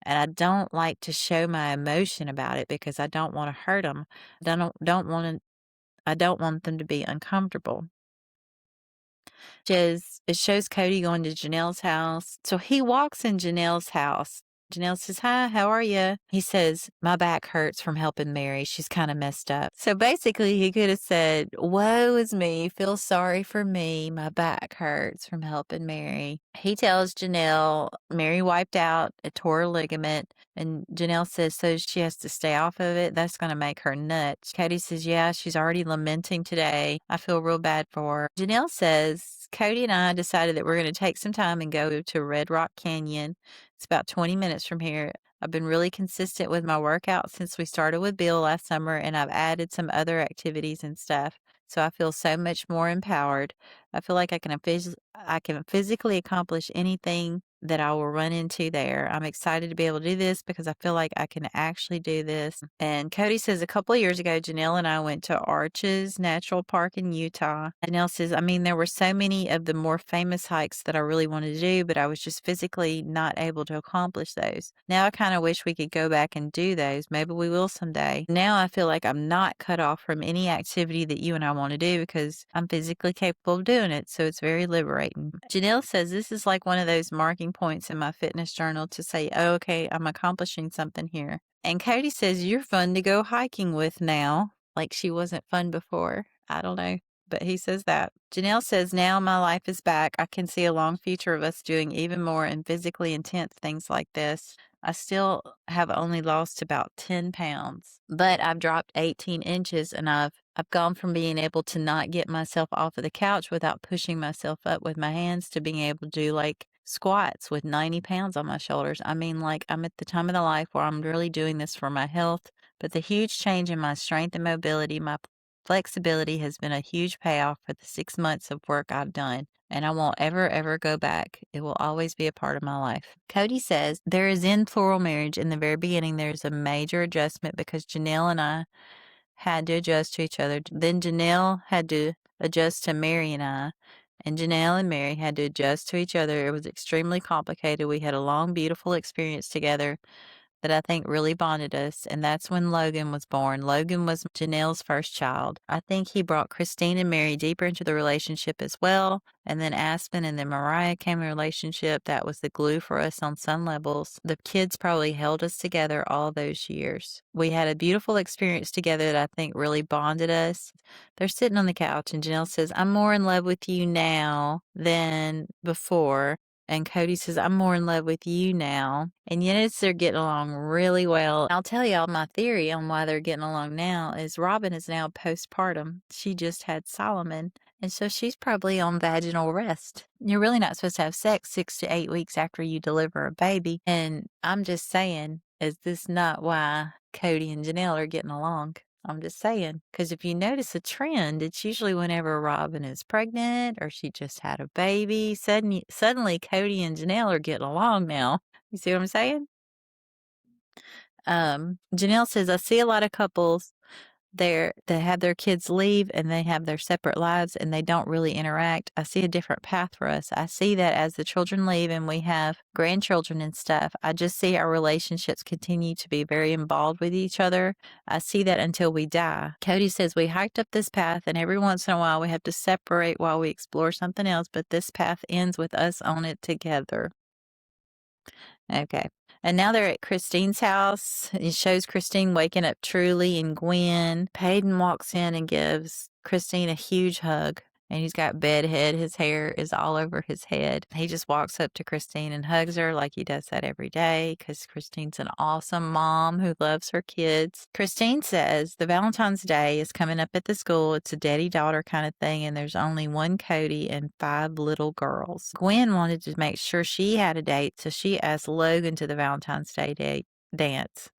And I don't like to show my emotion about it because I don't want to hurt them. I don't want them to be uncomfortable. It shows Kody going to Janelle's house. So he walks in Janelle's house. Janelle says, hi, how are you? He says, my back hurts from helping Meri. She's kind of messed up. So basically he could have said, woe is me. Feel sorry for me. My back hurts from helping Meri. He tells Janelle, Meri wiped out a tore ligament. And Janelle says, so she has to stay off of it? That's going to make her nuts. Kody says, yeah, she's already lamenting today. I feel real bad for her. Janelle says, Kody and I decided that we're going to take some time and go to Red Rock Canyon. It's about 20 minutes from here. I've been really consistent with my workout since we started with Bill last summer, and I've added some other activities and stuff. So I feel so much more empowered. I feel like I can physically accomplish anything that I will run into there. I'm excited to be able to do this because I feel like I can actually do this. And Kody says a couple of years ago, Janelle and I went to Arches Natural Park in Utah. Janelle says, I mean, there were so many of the more famous hikes that I really wanted to do, but I was just physically not able to accomplish those. Now I kind of wish we could go back and do those. Maybe we will someday. Now I feel like I'm not cut off from any activity that you and I want to do because I'm physically capable of doing it. So it's very liberating. Janelle says this is like one of those marking points in my fitness journal to say, oh, okay, I'm accomplishing something here. And Kody says, you're fun to go hiking with now. Like she wasn't fun before. I don't know. But he says that. Janelle says, now my life is back. I can see a long future of us doing even more and physically intense things like this. I still have only lost about 10 pounds, but I've dropped 18 inches and I've I've gone from being able to not get myself off of the couch without pushing myself up with my hands to being able to do like squats with 90 pounds on my shoulders. I mean, like, I'm at the time of the life where I'm really doing this for my health, but the huge change in my strength and mobility, my flexibility has been a huge payoff for the 6 months of work I've done. And I won't ever go back. It will always be a part of my life. Kody says there is in plural marriage in the very beginning, there's a major adjustment because Janelle and I had to adjust to each other. Then Janelle had to adjust to Meri and I, and Janelle and Meri had to adjust to each other. It was extremely complicated. We had a long, beautiful experience together that I think really bonded us, and that's when Logan was born. Logan was Janelle's first child. I think he brought Christine and Meri deeper into the relationship as well, and then Aspen and then Mariah came in a relationship that was the glue for us on some levels. The kids probably held us together all those years. We had a beautiful experience together that I think really bonded us. They're sitting on the couch, and Janelle says, I'm more in love with you now than before. And Kody says, I'm more in love with you now. And yet they're getting along really well. I'll tell y'all my theory on why they're getting along now is Robyn is now postpartum. She just had Solomon. And so she's probably on vaginal rest. You're really not supposed to have sex 6 to 8 weeks after you deliver a baby. And I'm just saying, is this not why Kody and Janelle are getting along? I'm just saying, because if you notice a trend, it's usually whenever Robyn is pregnant or she just had a baby. Suddenly Kody and Janelle are getting along now. You see what I'm saying? Janelle says, I see a lot of couples there that have their kids leave and they have their separate lives and they don't really interact. I see a different path for us. I see that as the children leave and we have grandchildren and stuff, I just see our relationships continue to be very involved with each other. I see that until we die. Kody says, we hiked up this path and every once in a while we have to separate while we explore something else, but this path ends with us on it together. Okay. And now they're at Christine's house. It shows Christine waking up Truly and Gwen. Peyton walks in and gives Christine a huge hug. And he's got bedhead. His hair is all over his head. He just walks up to Christine and hugs her like he does that every day because Christine's an awesome mom who loves her kids. Christine says the Valentine's Day is coming up at the school. It's a daddy-daughter kind of thing, and there's only one Kody and 5 little girls. Gwen wanted to make sure she had a date, so she asked Logan to the Valentine's Day dance.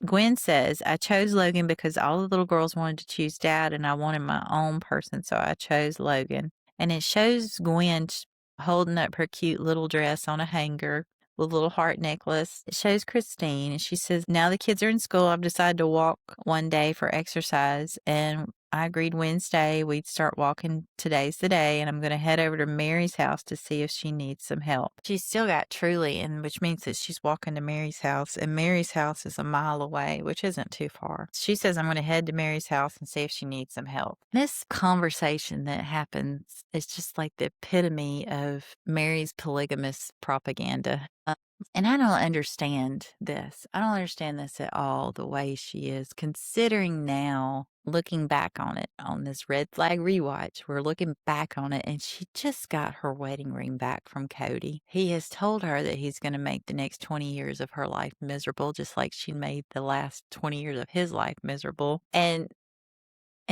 Gwen says, I chose Logan because all the little girls wanted to choose Dad and I wanted my own person, so I chose Logan. And it shows Gwen holding up her cute little dress on a hanger with a little heart necklace. It shows Christine and she says, now the kids are in school. I've decided to walk one day for exercise and I agreed Wednesday we'd start walking. Today's the day, and I'm going to head over to Meri's house to see if she needs some help. She's still got Truly, and which means that she's walking to Meri's house, and Meri's house is a mile away, which isn't too far. She says, I'm going to head to Meri's house and see if she needs some help. This conversation that happens is just like the epitome of Meri's polygamous propaganda. And I don't understand this. I don't understand this at all, the way she is, considering now, looking back on it, on this red flag rewatch, we're looking back on it, and she just got her wedding ring back from Kody. He has told her that he's going to make the next 20 years of her life miserable, just like she made the last 20 years of his life miserable. And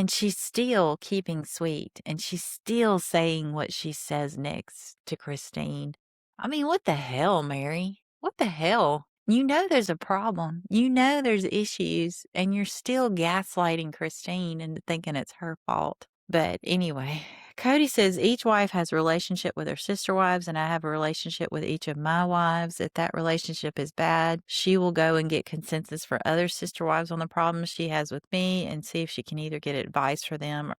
she's still keeping sweet, and she's still saying what she says next to Christine. I mean, what the hell, Meri? What the hell? You know there's a problem. You know there's issues, and you're still gaslighting Christine into thinking it's her fault. But anyway, Kody says each wife has a relationship with her sister wives, and I have a relationship with each of my wives. If that relationship is bad, she will go and get consensus for other sister wives on the problems she has with me and see if she can either get advice for them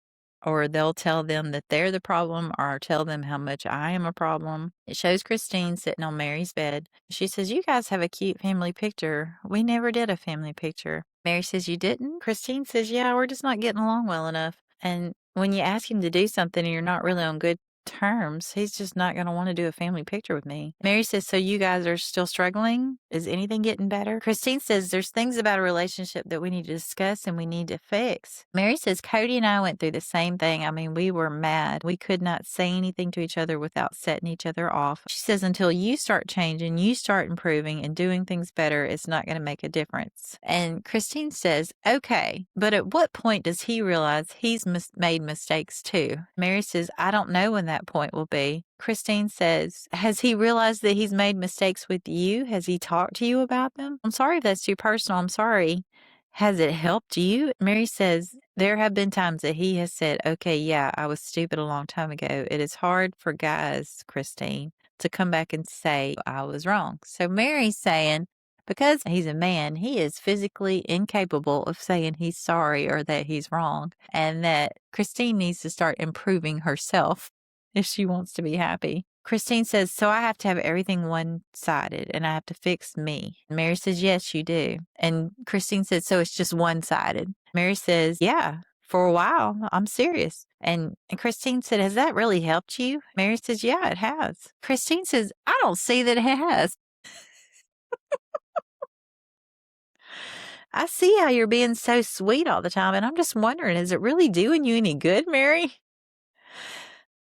or they'll tell them that they're the problem or tell them how much I am a problem. It shows Christine sitting on Meri's bed. She says, you guys have a cute family picture. We never did a family picture. Meri says, you didn't? Christine says, yeah, we're just not getting along well enough. And when you ask him to do something and you're not really on good terms, he's just not going to want to do a family picture with me. Meri says, so you guys are still struggling? Is anything getting better? Christine says there's things about a relationship that we need to discuss and we need to fix. Meri says Kody and I went through the same thing. I mean, we were mad. We could not say anything to each other without setting each other off. She says until you start changing, you start improving and doing things better, it's not going to make a difference. And Christine says, okay, but at what point does he realize he's made mistakes too? Meri says, I don't know when that point will be. Christine says, has he realized that he's made mistakes with you? Has he talked to you about them? I'm sorry if that's too personal. I'm sorry. Has it helped you? Meri says, there have been times that he has said, okay, yeah, I was stupid a long time ago. It is hard for guys, Christine, to come back and say I was wrong. So Meri's saying, because he's a man, he is physically incapable of saying he's sorry or that he's wrong, and that Christine needs to start improving herself if she wants to be happy. Christine says, so I have to have everything one-sided and I have to fix me. Meri says, yes, you do. And Christine says, so it's just one-sided. Meri says, yeah, for a while, I'm serious. And Christine said, has that really helped you? Meri says, yeah, it has. Christine says, I don't see that it has. I see how you're being so sweet all the time, and I'm just wondering, is it really doing you any good, Meri?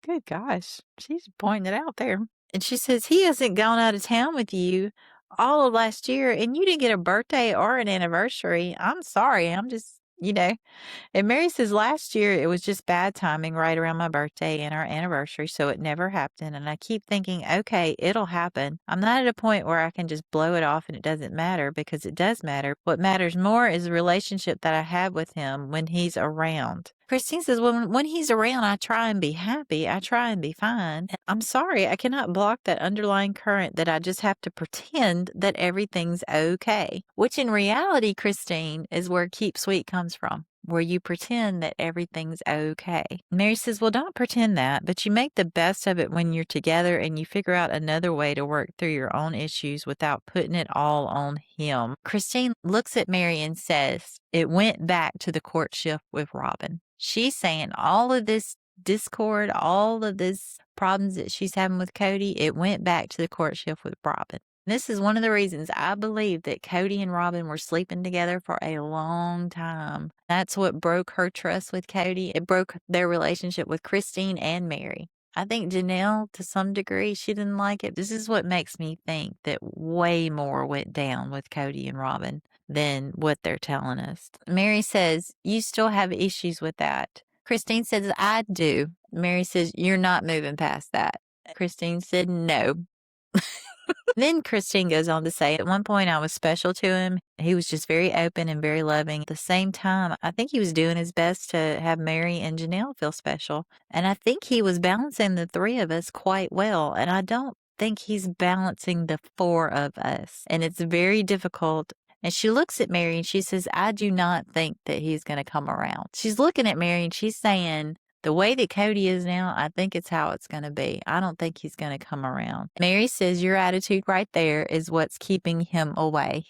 Good gosh, she's pointing it out there. And she says, he hasn't gone out of town with you all of last year, and you didn't get a birthday or an anniversary. I'm sorry. I'm just, And Meri says, last year it was just bad timing right around my birthday and our anniversary, so it never happened. And I keep thinking, okay, it'll happen. I'm not at a point where I can just blow it off and it doesn't matter, because it does matter. What matters more is the relationship that I have with him when he's around. Christine says, when he's around, I try and be happy. I try and be fine. I'm sorry, I cannot block that underlying current that I just have to pretend that everything's okay. Which in reality, Christine, is where keep sweet comes from, where you pretend that everything's okay. Meri says, well, don't pretend that, but you make the best of it when you're together and you figure out another way to work through your own issues without putting it all on him. Christine looks at Meri and says, it went back to the courtship with Robyn. She's saying all of this discord, all of this problems that she's having with Kody, it went back to the courtship with Robyn. This is one of the reasons I believe that Kody and Robyn were sleeping together for a long time. That's what broke her trust with Kody. It broke their relationship with Christine and Meri. I think Janelle, to some degree, she didn't like it. This is what makes me think that way more went down with Kody and Robyn than what they're telling us. Meri says, you still have issues with that. Christine says, I do. Meri says, you're not moving past that. Christine said, no. Then Christine goes on to say, at one point I was special to him. He was just very open and very loving. At the same time, I think he was doing his best to have Meri and Janelle feel special. And I think he was balancing the three of us quite well. And I don't think he's balancing the four of us. And it's very difficult. And she looks at Meri and she says, I do not think that he's going to come around. She's looking at Meri and she's saying, the way that Kody is now, I think it's how it's going to be. I don't think he's going to come around. Meri says your attitude right there is what's keeping him away.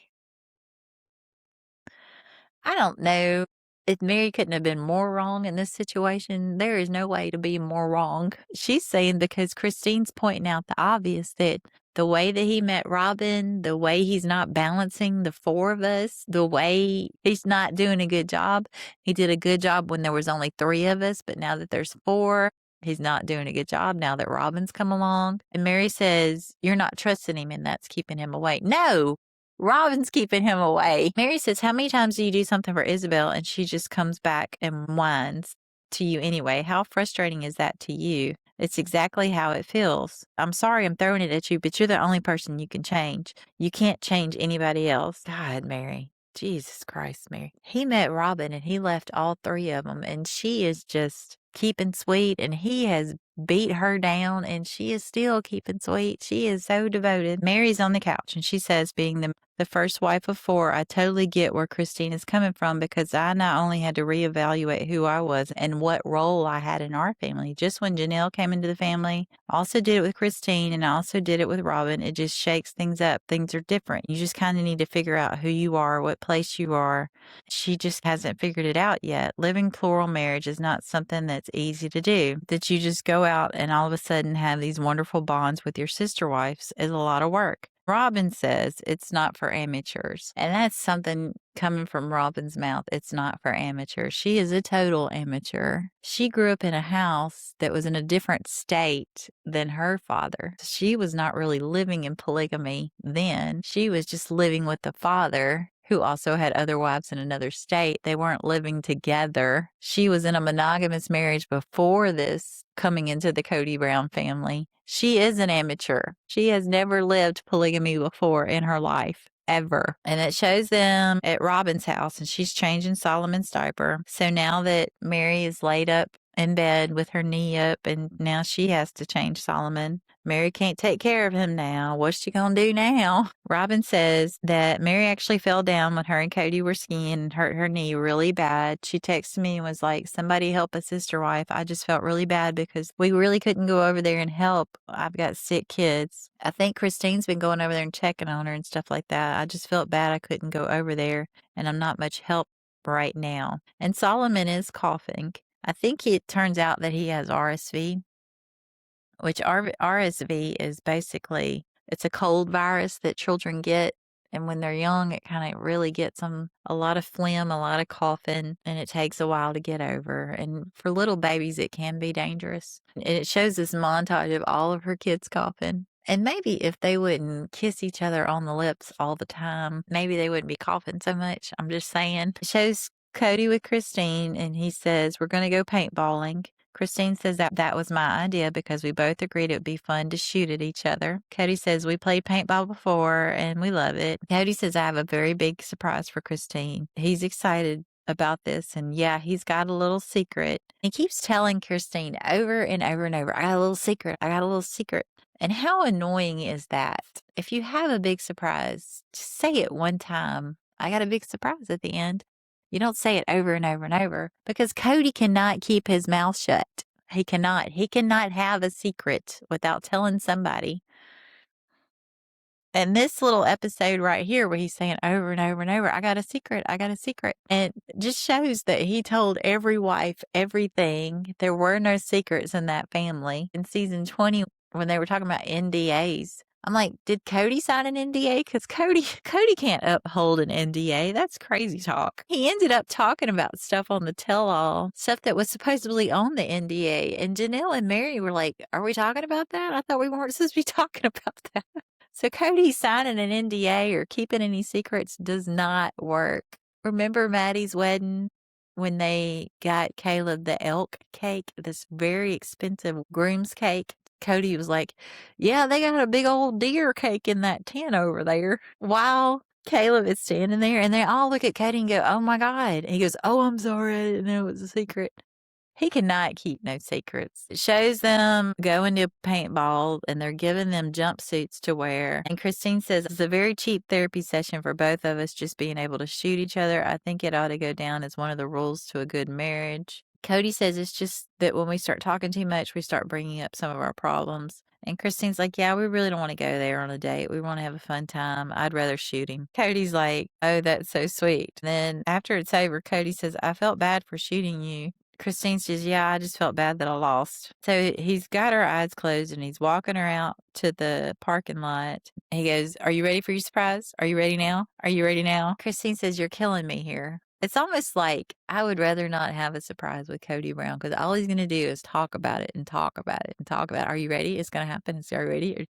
I don't know if Meri couldn't have been more wrong in this situation. There is no way to be more wrong. She's saying because Christine's pointing out the obvious, that the way that he met Robyn, the way he's not balancing the four of us, the way he's not doing a good job. He did a good job when there was only three of us, but now that there's four, he's not doing a good job now that Robyn's come along. And Meri says, you're not trusting him and that's keeping him away. No, Robyn's keeping him away. Meri says, how many times do you do something for Isabel and she just comes back and whines to you anyway? How frustrating is that to you? It's exactly how it feels. I'm sorry I'm throwing it at you, but you're the only person you can change. You can't change anybody else. God, Meri. Jesus Christ, Meri. He met Robyn and he left all three of them, and she is just keeping sweet, and he has beat her down and she is still keeping sweet. She is so devoted. Meri's on the couch and she says, being the first wife of four, I totally get where Christine is coming from, because I not only had to reevaluate who I was and what role I had in our family. Just when Janelle came into the family, I also did it with Christine and I also did it with Robyn. It just shakes things up. Things are different. You just kind of need to figure out who you are, what place you are. She just hasn't figured it out yet. Living plural marriage is not something that's easy to do. That you just go out and all of a sudden have these wonderful bonds with your sister wives is a lot of work. Robyn says it's not for amateurs. And that's something coming from Robyn's mouth. It's not for amateurs. She is a total amateur. She grew up in a house that was in a different state than her father. She was not really living in polygamy then. She was just living with the father, who also had other wives in another state. They weren't living together. She was in a monogamous marriage before this, coming into the Kody Brown family. She is an amateur. She has never lived polygamy before in her life, ever. And it shows them at Robyn's house, and she's changing Solomon's diaper. So now that Meri is laid up in bed with her knee up, and now she has to change Solomon. Meri can't take care of him now. What's she gonna do now? Robyn says that Meri actually fell down when her and Kody were skiing and hurt her knee really bad. She texted me and was like, somebody help a sister wife. I just felt really bad because we really couldn't go over there and help. I've got sick kids. I think Christine's been going over there and checking on her and stuff like that. I just felt bad I couldn't go over there, and I'm not much help right now. And Solomon is coughing. I think it turns out that he has RSV, which RSV is basically, it's a cold virus that children get. And when they're young, it kind of really gets them a lot of phlegm, a lot of coughing, and it takes a while to get over. And for little babies, it can be dangerous. And it shows this montage of all of her kids coughing. And maybe if they wouldn't kiss each other on the lips all the time, maybe they wouldn't be coughing so much. I'm just saying. It shows Kody with Christine, and he says, we're going to go paintballing. Christine says that was my idea because we both agreed it would be fun to shoot at each other. Kody says we played paintball before and we love it. Kody says I have a very big surprise for Christine. He's excited about this, and yeah, he's got a little secret. He keeps telling Christine over and over and over, I got a little secret. I got a little secret. And how annoying is that? If you have a big surprise, just say it one time. I got a big surprise at the end. You don't say it over and over and over, because Kody cannot keep his mouth shut. He cannot. He cannot have a secret without telling somebody. And this little episode right here where he's saying over and over and over, I got a secret, I got a secret. And it just shows that he told every wife everything. There were no secrets in that family. In season 20, when they were talking about NDAs, I'm like, did Kody sign an NDA? Because Kody can't uphold an NDA. That's crazy talk. He ended up talking about stuff on the tell-all, stuff that was supposedly on the NDA. And Janelle and Meri were like, are we talking about that? I thought we weren't supposed to be talking about that. So Kody signing an NDA or keeping any secrets does not work. Remember Maddie's wedding when they got Caleb the elk cake, this very expensive groom's cake? Kody was like, yeah, they got a big old deer cake in that tent over there. While Caleb is standing there, and they all look at Kody and go, oh my God. And he goes, oh, I'm sorry, I didn't know it was a secret. He cannot keep no secrets. It shows them going to paintball, and they're giving them jumpsuits to wear. And Christine says it's a very cheap therapy session for both of us, just being able to shoot each other. I think it ought to go down as one of the rules to a good marriage. Kody says it's just that when we start talking too much, we start bringing up some of our problems. And Christine's like, yeah, we really don't want to go there on a date. We want to have a fun time. I'd rather shoot him. Cody's like, oh, that's so sweet. Then after it's over, Kody says, I felt bad for shooting you. Christine says, yeah, I just felt bad that I lost. So he's got her eyes closed, and he's walking her out to the parking lot. He goes, are you ready for your surprise? Are you ready now? Are you ready now? Christine says, you're killing me here. It's almost like I would rather not have a surprise with Kody Brown, because all he's going to do is talk about it and talk about it and talk about it. Are you ready? It's going to happen. Are you ready?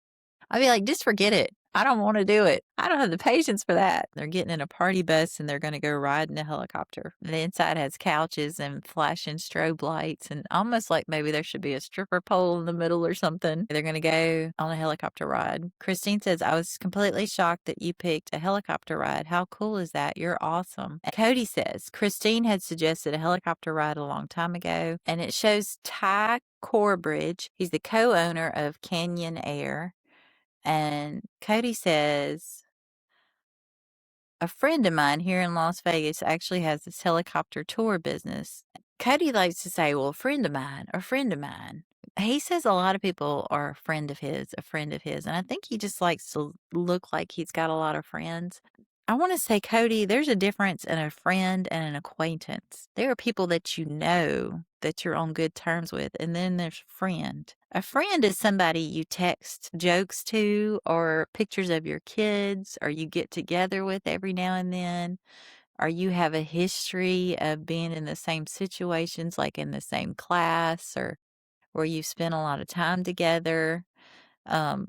I'd be like, just forget it. I don't want to do it. I don't have the patience for that. They're getting in a party bus, and they're going to go ride in a helicopter. The inside has couches and flashing strobe lights, and almost like maybe there should be a stripper pole in the middle or something. They're going to go on a helicopter ride. Christine says, I was completely shocked that you picked a helicopter ride. How cool is that? You're awesome. And Kody says, Christine had suggested a helicopter ride a long time ago, and it shows Ty Corbridge. He's the co-owner of Canyon Air. And Kody says, a friend of mine here in Las Vegas actually has this helicopter tour business. Kody likes to say, well, a friend of mine, a friend of mine. He says a lot of people are a friend of his, a friend of his. And I think he just likes to look like he's got a lot of friends. I want to say, Kody, there's a difference in a friend and an acquaintance. There are people that you know that you're on good terms with, and then there's a friend. A friend is somebody you text jokes to or pictures of your kids or you get together with every now and then, or you have a history of being in the same situations, like in the same class or where you've spent a lot of time together. Um,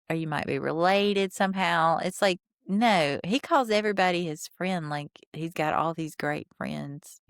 or you might be related somehow. It's like, no, he calls everybody his friend, like he's got all these great friends.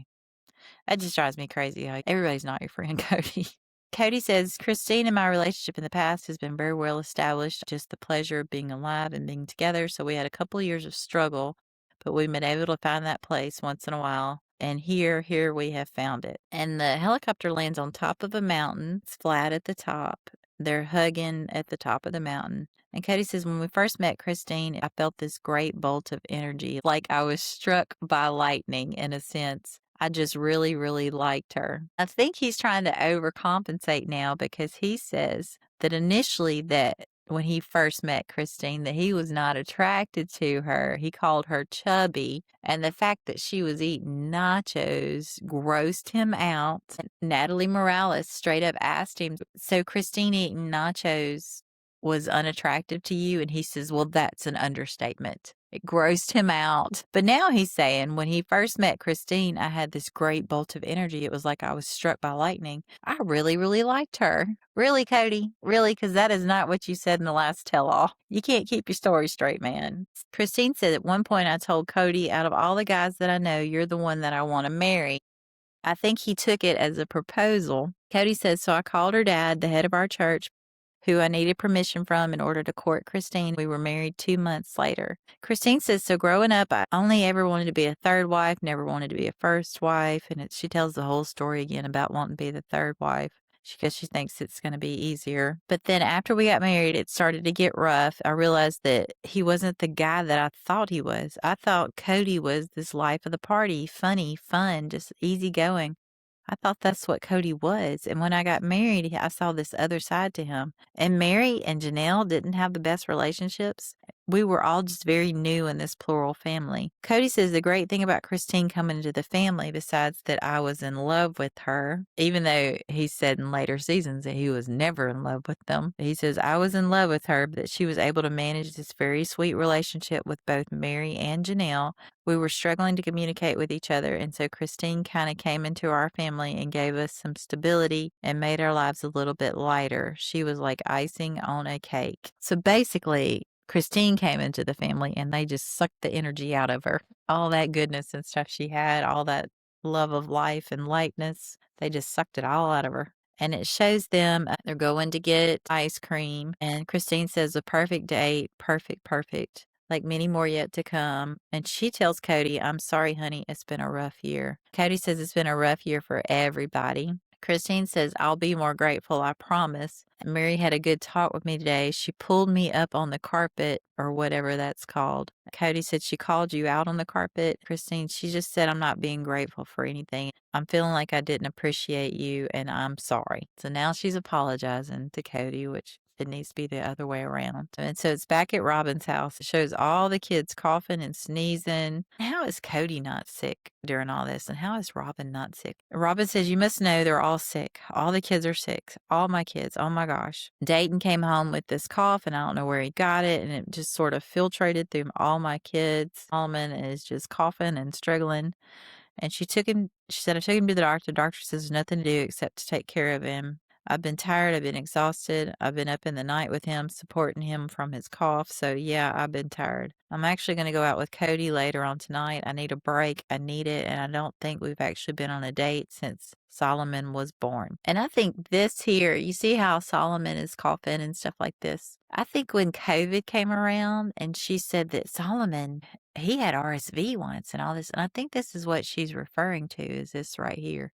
That just drives me crazy. Like, everybody's not your friend, Kody. Kody says, Christine and my relationship in the past has been very well established, just the pleasure of being alive and being together. So we had a couple of years of struggle, but we've been able to find that place once in a while. And here we have found it. And the helicopter lands on top of a mountain. It's flat at the top. They're hugging at the top of the mountain. And Kody says, when we first met Christine, I felt this great bolt of energy, like I was struck by lightning in a sense. I just really, really liked her. I think he's trying to overcompensate now because he says that initially that when he first met Christine that he was not attracted to her. He called her chubby. And the fact that she was eating nachos grossed him out. Natalie Morales straight up asked him, so Christine eating nachos was unattractive to you? And he says, well, that's an understatement. It grossed him out. But now he's saying, when he first met Christine, I had this great bolt of energy. It was like I was struck by lightning. I really, really liked her. Really, Kody? Really? Because that is not what you said in the last tell-all. You can't keep your story straight, man. Christine said, at one point I told Kody, out of all the guys that I know, you're the one that I want to marry. I think he took it as a proposal. Kody says, so I called her dad, the head of our church, who I needed permission from in order to court Christine. We were married 2 months later. Christine says, so growing up, I only ever wanted to be a third wife, never wanted to be a first wife. And she tells the whole story again about wanting to be the third wife because she thinks it's going to be easier. But then after we got married, it started to get rough. I realized that he wasn't the guy that I thought he was. I thought Kody was this life of the party, funny, fun, just easygoing. I thought that's what Kody was. And when I got married, I saw this other side to him. And Meri and Janelle didn't have the best relationships. We were all just very new in this plural family. Kody says the great thing about Christine coming into the family, besides that I was in love with her, even though he said in later seasons that he was never in love with them. He says, I was in love with her, but that she was able to manage this very sweet relationship with both Meri and Janelle. We were struggling to communicate with each other, and so Christine kind of came into our family and gave us some stability and made our lives a little bit lighter. She was like icing on a cake. So basically, Christine came into the family and they just sucked the energy out of her. All that goodness and stuff she had, all that love of life and lightness, they just sucked it all out of her. And it shows them they're going to get ice cream. And Christine says, a perfect date, perfect, perfect. Like many more yet to come. And she tells Kody, I'm sorry, honey, it's been a rough year. Kody says it's been a rough year for everybody. Christine says, I'll be more grateful, I promise. And Meri had a good talk with me today. She pulled me up on the carpet or whatever that's called. Kody said she called you out on the carpet. Christine, she just said, I'm not being grateful for anything. I'm feeling like I didn't appreciate you and I'm sorry. So now she's apologizing to Kody, which it needs to be the other way around. And so it's back at Robyn's house. It shows all the kids coughing and sneezing. How is Kody not sick during all this? And how is Robyn not sick? Robyn says, you must know they're all sick. All the kids are sick. All my kids. Oh my gosh. Dayton came home with this cough and I don't know where he got it. And it just sort of filtrated through all my kids. Solomon is just coughing and struggling. And she said, I took him to the doctor. The doctor says there's nothing to do except to take care of him. I've been tired. I've been exhausted. I've been up in the night with him, supporting him from his cough. So, yeah, I've been tired. I'm actually going to go out with Kody later on tonight. I need a break. I need it. And I don't think we've actually been on a date since Solomon was born. And I think this here, you see how Solomon is coughing and stuff like this? I think when COVID came around and she said that Solomon, he had RSV once and all this. And I think this is what she's referring to, is this right here.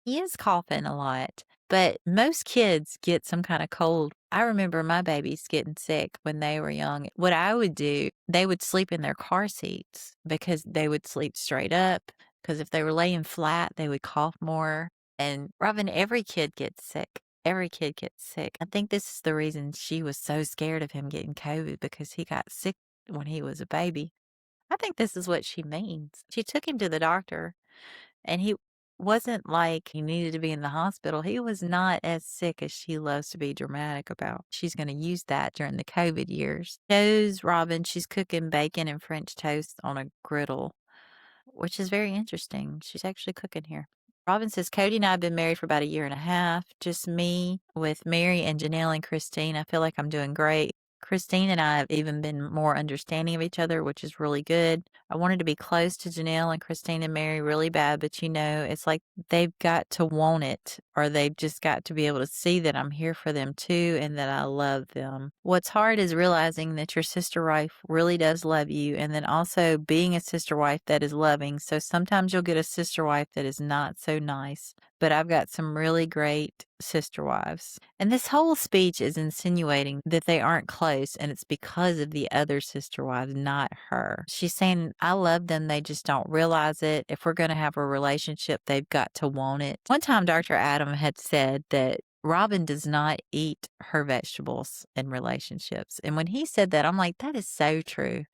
He is coughing a lot, but most kids get some kind of cold. I remember my babies getting sick when they were young. What I would do, they would sleep in their car seats because they would sleep straight up. Because if they were laying flat, they would cough more. And Robyn, every kid gets sick. Every kid gets sick. I think this is the reason she was so scared of him getting COVID, because he got sick when he was a baby. I think this is what she means. She took him to the doctor, and he wasn't like he needed to be in the hospital. He was not as sick as she loves to be dramatic about. She's going to use that during the COVID years. Shows Robyn she's cooking bacon and French toast on a griddle, which is very interesting. She's actually cooking here. Robyn says, Kody and I have been married for about a year and a half. Just me with Meri and Janelle and Christine. I feel like I'm doing great. Christine and I have even been more understanding of each other, which is really good. I wanted to be close to Janelle and Christine and Meri really bad, but it's like they've got to want it, or they've just got to be able to see that I'm here for them too and that I love them. What's hard is realizing that your sister wife really does love you, and then also being a sister wife that is loving. So sometimes you'll get a sister wife that is not so nice, but I've got some really great sister wives. And this whole speech is insinuating that they aren't close, and it's because of the other sister wives, not her. She's saying, I love them, they just don't realize it. If we're going to have a relationship, they've got to want it. One time, Dr. Adam had said that Robyn does not eat her vegetables in relationships. And when he said that, I'm like, that is so true.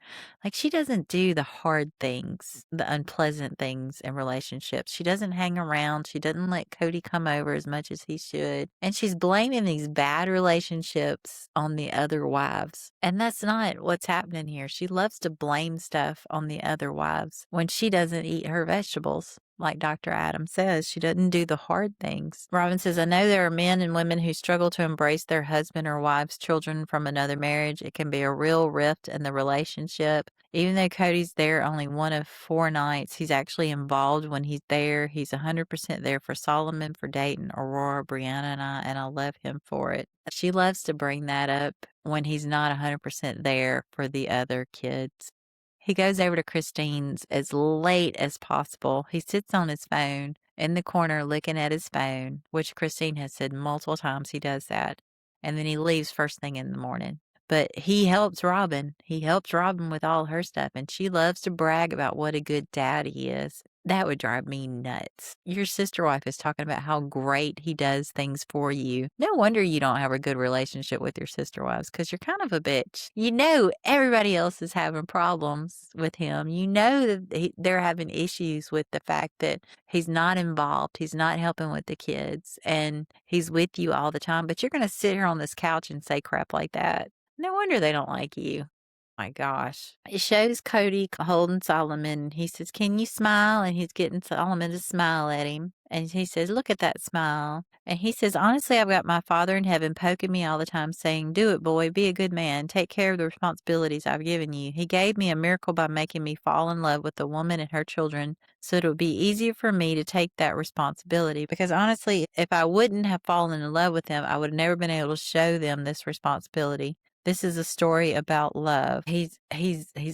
Like, she doesn't do the hard things, the unpleasant things in relationships. She doesn't hang around. She doesn't let Kody come over as much as he should. And she's blaming these bad relationships on the other wives. And that's not what's happening here. She loves to blame stuff on the other wives when she doesn't eat her vegetables. Like Dr. Adam says, she doesn't do the hard things. Robyn says, I know there are men and women who struggle to embrace their husband or wife's children from another marriage. It can be a real rift in the relationship. Even though Kody's there only one of 4 nights, he's actually involved when he's there. He's 100% there for Solomon, for Dayton, Aurora, Brianna, and I love him for it. She loves to bring that up when he's not 100% there for the other kids. He goes over to Christine's as late as possible. He sits on his phone in the corner looking at his phone, which Christine has said multiple times he does that. And then he leaves first thing in the morning. But he helps Robyn. He helps Robyn with all her stuff, and she loves to brag about what a good dad he is. That would drive me nuts. Your sister wife is talking about how great he does things for you. No wonder you don't have a good relationship with your sister wives, because you're kind of a bitch. You know everybody else is having problems with him. You know that they're having issues with the fact that he's not involved. He's not helping with the kids, and he's with you all the time. But you're going to sit here on this couch and say crap like that. No wonder they don't like you. My gosh. It shows Kody holding Solomon. He says, can you smile? And he's getting Solomon to smile at him. And he says, look at that smile. And he says, honestly, I've got my Father in heaven poking me all the time saying, do it, boy, be a good man. Take care of the responsibilities I've given you. He gave me a miracle by making me fall in love with the woman and her children, so it would be easier for me to take that responsibility. Because honestly, if I wouldn't have fallen in love with them, I would have never been able to show them this responsibility. This is a story about love. He's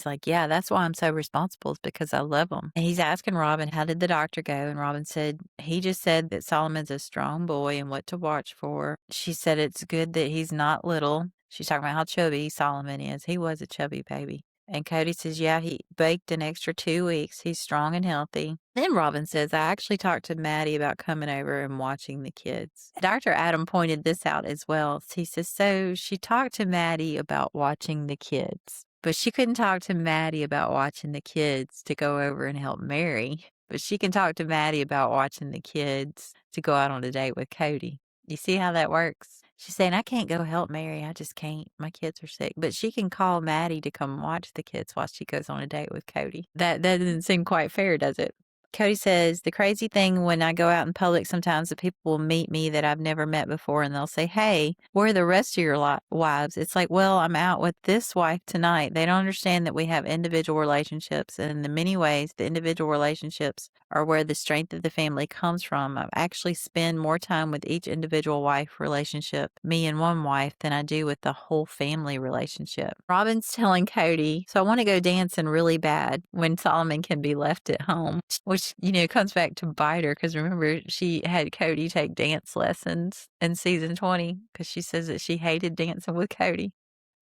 like, yeah, that's why I'm so responsible, is because I love him. And he's asking Robyn, how did the doctor go? And Robyn said, he just said that Solomon's a strong boy and what to watch for. She said it's good that he's not little. She's talking about how chubby Solomon is. He was a chubby baby. And Kody says, yeah, he baked an extra 2 weeks. He's strong and healthy. Then Robyn says, I actually talked to Maddie about coming over and watching the kids. Dr. Adam pointed this out as well. He says, so she talked to Maddie about watching the kids, but she couldn't talk to Maddie about watching the kids to go over and help Meri. But she can talk to Maddie about watching the kids to go out on a date with Kody. You see how that works? She's saying, I can't go help Meri. I just can't. My kids are sick. But she can call Maddie to come watch the kids while she goes on a date with Kody. That doesn't seem quite fair, does it? Kody says, the crazy thing when I go out in public, sometimes the people will meet me that I've never met before, and they'll say, hey, where are the rest of your wives? It's like, well, I'm out with this wife tonight. They don't understand that we have individual relationships, and in the many ways, the individual relationships are where the strength of the family comes from. I actually spend more time with each individual wife relationship, me and one wife, than I do with the whole family relationship. Robyn's telling Kody, so I want to go dancing really bad when Solomon can be left at home, which, comes back to bite her, because remember, she had Kody take dance lessons in season 20 because she says that she hated dancing with Kody.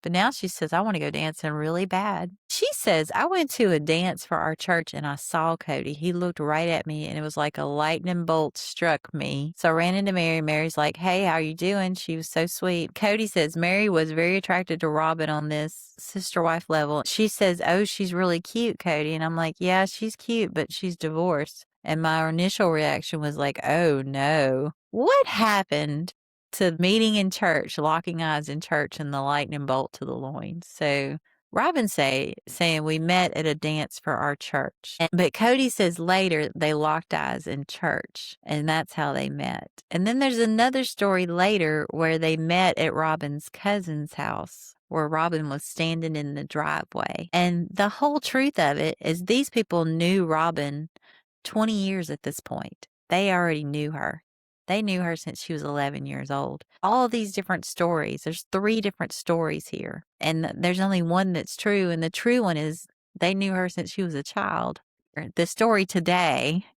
But now she says, I want to go dancing really bad. She says, I went to a dance for our church and I saw Kody. He looked right at me and it was like a lightning bolt struck me. So I ran into Meri. Meri's like, hey, how you doing? She was so sweet. Kody says Meri was very attracted to Robyn on this sister-wife level. She says, oh, she's really cute, Kody. And I'm like, yeah, she's cute, but she's divorced. And my initial reaction was like, oh no. What happened to meeting in church, locking eyes in church, and the lightning bolt to the loins? So Robyn saying we met at a dance for our church. But Kody says later they locked eyes in church, and that's how they met. And then there's another story later where they met at Robyn's cousin's house, where Robyn was standing in the driveway. And the whole truth of it is these people knew Robyn 20 years at this point. They already knew her. They knew her since she was 11 years old. All of these different stories, there's 3 different stories here. And there's only one that's true. And the true one is they knew her since she was a child. The story today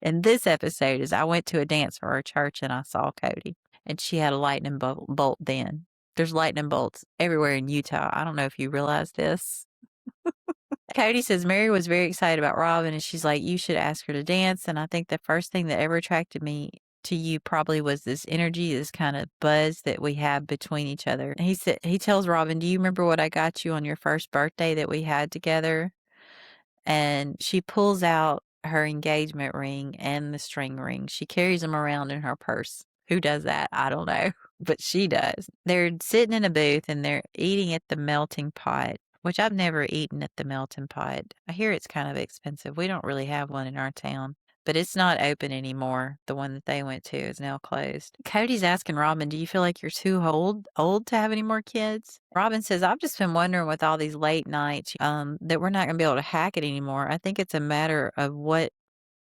in this episode is I went to a dance for our church and I saw Kody. And she had a lightning bolt then. There's lightning bolts everywhere in Utah. I don't know if you realize this. Kody says Meri was very excited about Robyn, and she's like, you should ask her to dance. And I think the first thing that ever attracted me to you probably was this energy, this kind of buzz that we have between each other. And he tells Robyn, do you remember what I got you on your first birthday that we had together? And she pulls out her engagement ring and the string ring. She carries them around in her purse. Who does that? I don't know, but she does. They're sitting in a booth and they're eating at the melting pot, which I've never eaten at the melting pot. I hear it's kind of expensive. We don't really have one in our town, but it's not open anymore. The one that they went to is now closed. Kody's asking Robyn, do you feel like you're too old to have any more kids? Robyn says, I've just been wondering with all these late nights that we're not going to be able to hack it anymore. I think it's a matter of what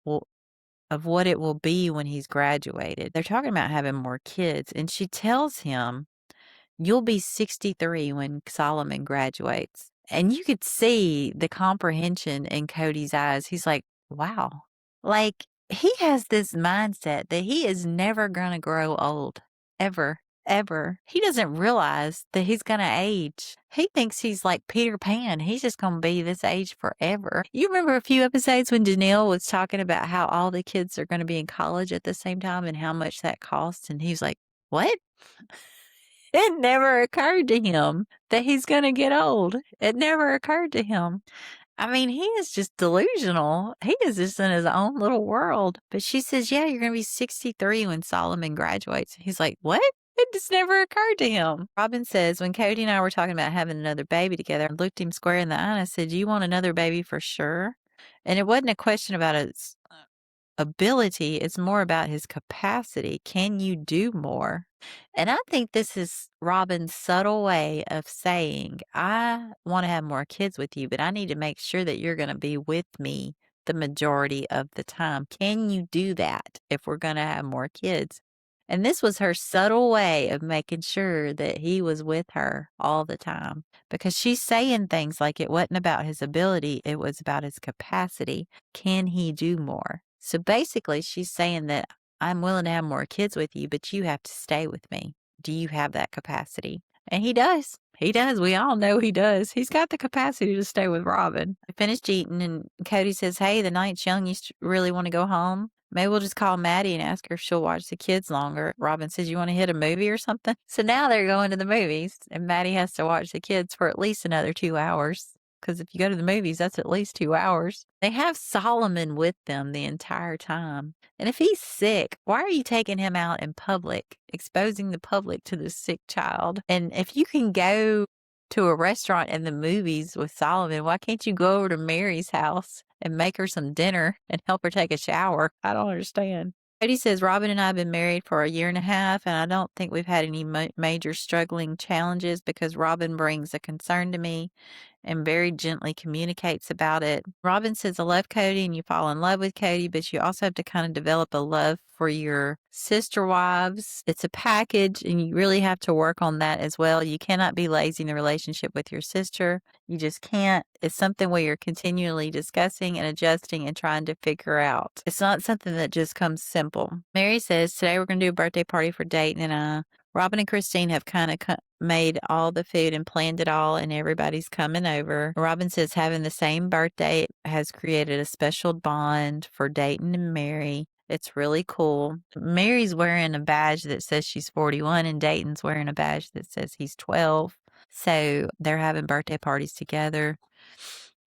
it will be when he's graduated. They're talking about having more kids, and she tells him, you'll be 63 when Solomon graduates. And you could see the comprehension in Kody's eyes. He's like, wow. Like, he has this mindset that he is never going to grow old. Ever. He doesn't realize that he's going to age. He thinks he's like Peter Pan. He's just going to be this age forever. You remember a few episodes when Janelle was talking about how all the kids are going to be in college at the same time and how much that costs? And he's like, what? It never occurred to him that he's going to get old. It never occurred to him. I mean, he is just delusional. He is just in his own little world. But she says, yeah, you're going to be 63 when Solomon graduates. He's like, what? It just never occurred to him. Robyn says, when Kody and I were talking about having another baby together, I looked him square in the eye and I said, do you want another baby for sure? And it wasn't a question about his ability. It's more about his capacity. Can you do more? And I think this is Robyn's subtle way of saying, I want to have more kids with you, but I need to make sure that you're going to be with me the majority of the time. Can you do that if we're going to have more kids? And this was her subtle way of making sure that he was with her all the time, because she's saying things like it wasn't about his ability, it was about his capacity. Can he do more? So basically, she's saying that I'm willing to have more kids with you, but you have to stay with me. Do you have that capacity? And he does. He does. We all know he does. He's got the capacity to stay with Robyn. I finished eating, and Kody says, hey, the night's young. You really want to go home? Maybe we'll just call Maddie and ask her if she'll watch the kids longer. Robyn says, you want to hit a movie or something? So now they're going to the movies, and Maddie has to watch the kids for at least another 2 hours. Because if you go to the movies, that's at least 2 hours. They have Solomon with them the entire time. And if he's sick, why are you taking him out in public, exposing the public to this sick child? And if you can go to a restaurant and the movies with Solomon, why can't you go over to Meri's house and make her some dinner and help her take a shower? I don't understand. Kody says, Robyn and I have been married for 1.5 years, and I don't think we've had any major struggling challenges because Robyn brings a concern to me and very gently communicates about it. Robyn says, I love Kody and you fall in love with Kody, but you also have to kind of develop a love for your sister wives. It's a package and you really have to work on that as well. You cannot be lazy in the relationship with your sister. You just can't. It's something where you're continually discussing and adjusting and trying to figure out. It's not something that just comes simple. Meri says, today we're going to do a birthday party for Dayton and I. Robyn and Christine have kind of made all the food and planned it all, and everybody's coming over. Robyn says having the same birthday has created a special bond for Dayton and Meri. It's really cool. Mary's wearing a badge that says she's 41, and Dayton's wearing a badge that says he's 12. So they're having birthday parties together,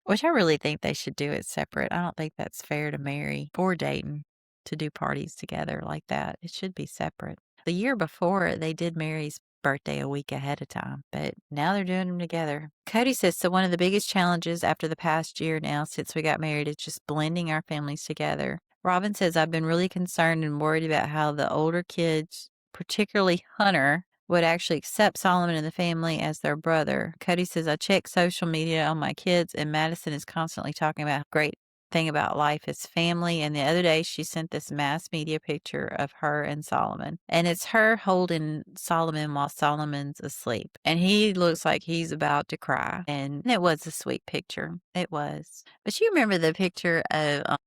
which I really think they should do it separate. I don't think that's fair to Meri or Dayton to do parties together like that. It should be separate. The year before, they did Mary's birthday a week ahead of time, but now they're doing them together. Kody says, so one of the biggest challenges after the past year now since we got married is just blending our families together. Robyn says, I've been really concerned and worried about how the older kids, particularly Hunter, would actually accept Solomon and the family as their brother. Kody says, I check social media on my kids, and Madison is constantly talking about great thing about life is family. And the other day she sent this mass media picture of her and Solomon, and it's her holding Solomon while Solomon's asleep, and he looks like he's about to cry. And it was a sweet picture. It was. But you remember the picture of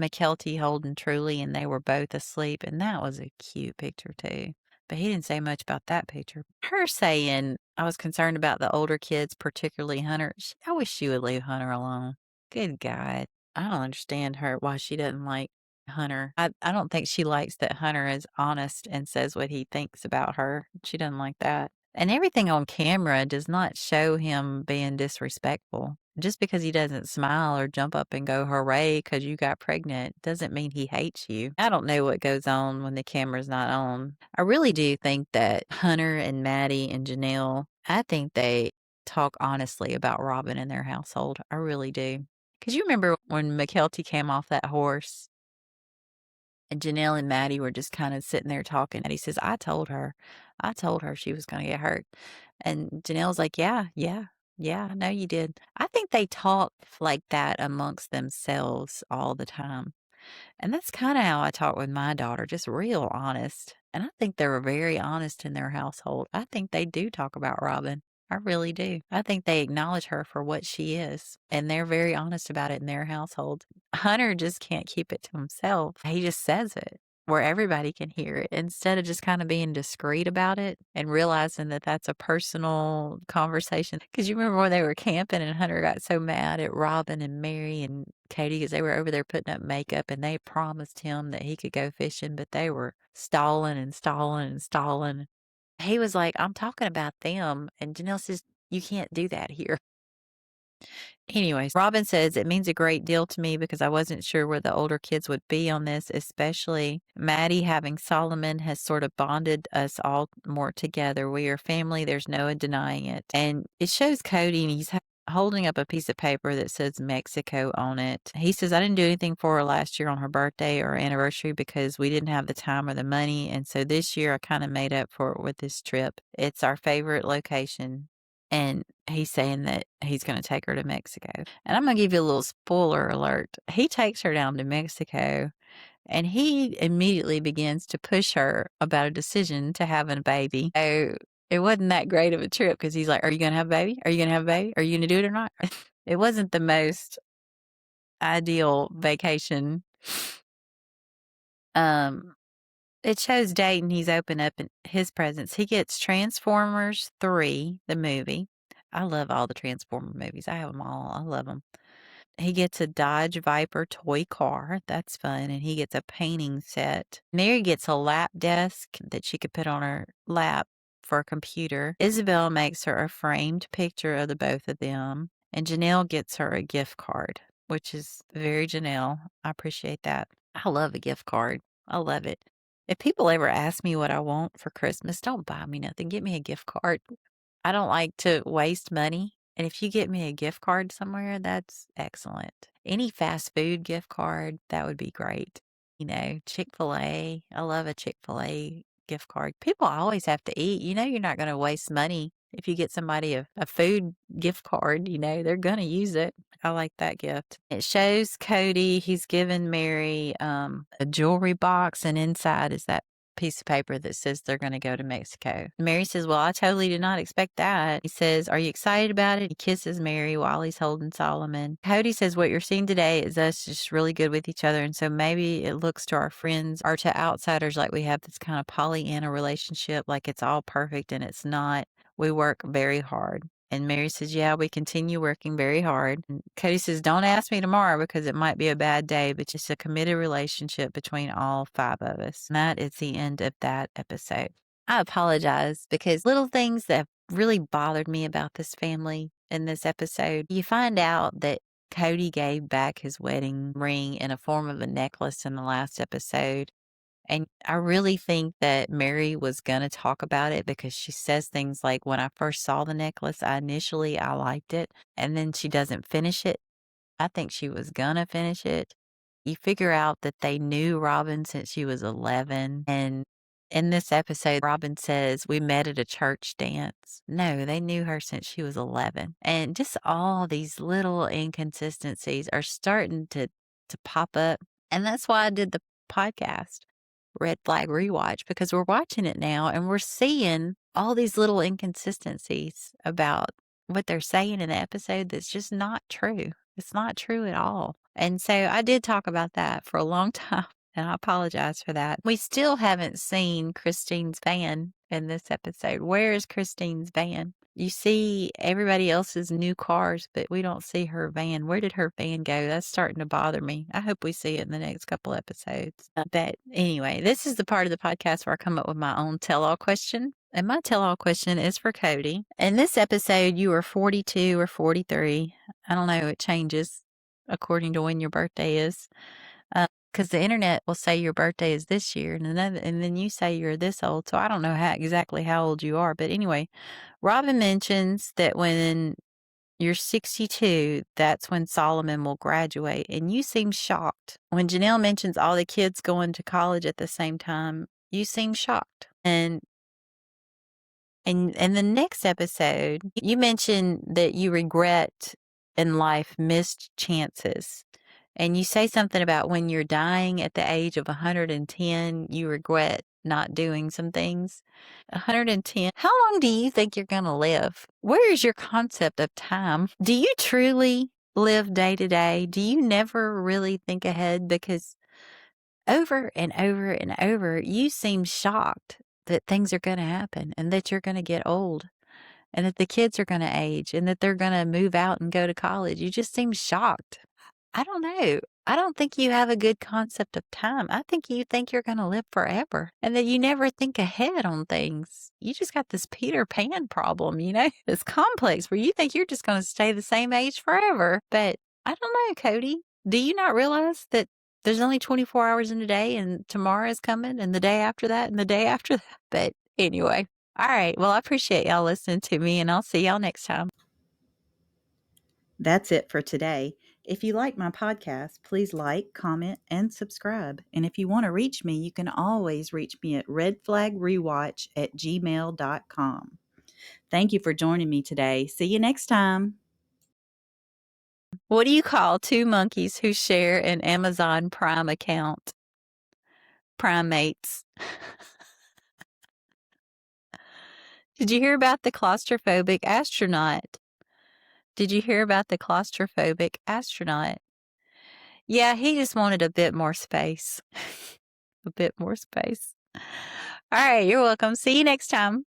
McKelty holding Truly, and they were both asleep, and that was a cute picture too. But he didn't say much about that picture. Her saying, I was concerned about the older kids, particularly Hunter. I wish she would leave Hunter alone. Good God. I don't understand her, why she doesn't like Hunter. I don't think she likes that Hunter is honest and says what he thinks about her. She doesn't like that. And everything on camera does not show him being disrespectful. Just because he doesn't smile or jump up and go hooray because you got pregnant doesn't mean he hates you. I don't know what goes on when the camera's not on. I really do think that Hunter and Maddie and Janelle, I think they talk honestly about Robyn and their household. I really do. Because you remember when McKelty came off that horse and Janelle and Maddie were just kind of sitting there talking. And he says, I told her she was going to get hurt. And Janelle's like, yeah, I know you did. I think they talk like that amongst themselves all the time. And that's kind of how I talk with my daughter, just real honest. And I think they were very honest in their household. I think they do talk about Robyn. I really do. I think they acknowledge her for what she is, and they're very honest about it in their household. Hunter just can't keep it to himself. He just says it where everybody can hear it instead of just kind of being discreet about it and realizing that that's a personal conversation. Because you remember when they were camping and Hunter got so mad at Robyn and Meri and Kody because they were over there putting up makeup and they promised him that he could go fishing, but they were stalling and stalling and stalling. He was like, I'm talking about them. And Janelle says, you can't do that here. Anyways, Robyn says, it means a great deal to me because I wasn't sure where the older kids would be on this, especially Maddie having Solomon has sort of bonded us all more together. We are family. There's no denying it. And it shows Kody, and he's holding up a piece of paper that says Mexico on it. He says, I didn't do anything for her last year on her birthday or anniversary because we didn't have the time or the money. And so this year I kind of made up for it with this trip. It's our favorite location. And he's saying that he's going to take her to Mexico. And I'm going to give you a little spoiler alert. He takes her down to Mexico, and he immediately begins to push her about a decision to having a baby. So it wasn't that great of a trip because he's like, are you going to have a baby? Are you going to have a baby? Are you going to do it or not? It wasn't the most ideal vacation. It shows Dayton, he's opened up in his presence. He gets Transformers 3, the movie. I love all the Transformer movies. I have them all. I love them. He gets a Dodge Viper toy car. That's fun. And he gets a painting set. Meri gets a lap desk that she could put on her lap for a computer. Isabel makes her a framed picture of the both of them. And Janelle gets her a gift card, which is very Janelle. I appreciate that. I love a gift card. I love it. If people ever ask me what I want for Christmas, don't buy me nothing. Get me a gift card. I don't like to waste money. And if you get me a gift card somewhere, that's excellent. Any fast food gift card, that would be great. You know, Chick-fil-A. I love a Chick-fil-A gift card. People always have to eat. You know, you're not going to waste money. If you get somebody a food gift card, you know, they're going to use it. I like that gift. It shows Kody. He's given Meri a jewelry box, and inside is that piece of paper that says they're going to go to Mexico. Meri says, well, I totally did not expect that. He says, are you excited about it? He kisses Meri while he's holding Solomon. Kody says, what you're seeing today is us just really good with each other. And so maybe it looks to our friends or to outsiders like we have this kind of Pollyanna relationship, like it's all perfect, and it's not. We work very hard. And Meri says, yeah, we continue working very hard. And Kody says, don't ask me tomorrow because it might be a bad day, but just a committed relationship between all 5 of us. And that is the end of that episode. I apologize because little things that have really bothered me about this family in this episode. You find out that Kody gave back his wedding ring in a form of a necklace in the last episode. And I really think that Meri was going to talk about it because she says things like, when I first saw the necklace, I liked it. And then she doesn't finish it. I think she was going to finish it. You figure out that they knew Robyn since she was 11. And in this episode, Robyn says, we met at a church dance. No, they knew her since she was 11. And just all these little inconsistencies are starting to pop up. And that's why I did the podcast, Red Flag Rewatch, because we're watching it now and we're seeing all these little inconsistencies about what they're saying in the episode that's just not true. It's not true at all. And so I did talk about that for a long time, and I apologize for that. We still haven't seen Christine's van in this episode. Where is Christine's van? You see everybody else's new cars, but we don't see her van. Where did her van go? That's starting to bother me. I hope we see it in the next couple episodes. But anyway, this is the part of the podcast where I come up with my own tell-all question. And my tell-all question is for Kody. In this episode, you are 42 or 43. I don't know. It changes according to when your birthday is. Because the internet will say your birthday is this year, and then you say you're this old. So I don't know exactly how old you are. But anyway, Robyn mentions that when you're 62, that's when Solomon will graduate. And you seem shocked. When Janelle mentions all the kids going to college at the same time, you seem shocked. And in the next episode, you mentioned that you regret in life missed chances. And you say something about when you're dying at the age of 110, you regret not doing some things. 110. How long do you think you're going to live? Where is your concept of time? Do you truly live day to day? Do you never really think ahead? Because over and over and over, you seem shocked that things are going to happen and that you're going to get old and that the kids are going to age and that they're going to move out and go to college. You just seem shocked. I don't know. I don't think you have a good concept of time. I think you think you're going to live forever and that you never think ahead on things. You just got this Peter Pan problem, this complex where you think you're just going to stay the same age forever. But I don't know, Kody. Do you not realize that there's only 24 hours in a day and tomorrow is coming and the day after that and the day after that? But anyway. All right. Well, I appreciate y'all listening to me, and I'll see y'all next time. That's it for today. If you like my podcast, please like, comment, and subscribe. And if you want to reach me, you can always reach me at redflagrewatch@gmail.com. Thank you for joining me today. See you next time. What do you call 2 monkeys who share an Amazon Prime account? Primates. Did you hear about the claustrophobic astronaut? Did you hear about the claustrophobic astronaut? Yeah, he just wanted a bit more space. A bit more space. All right, you're welcome. See you next time.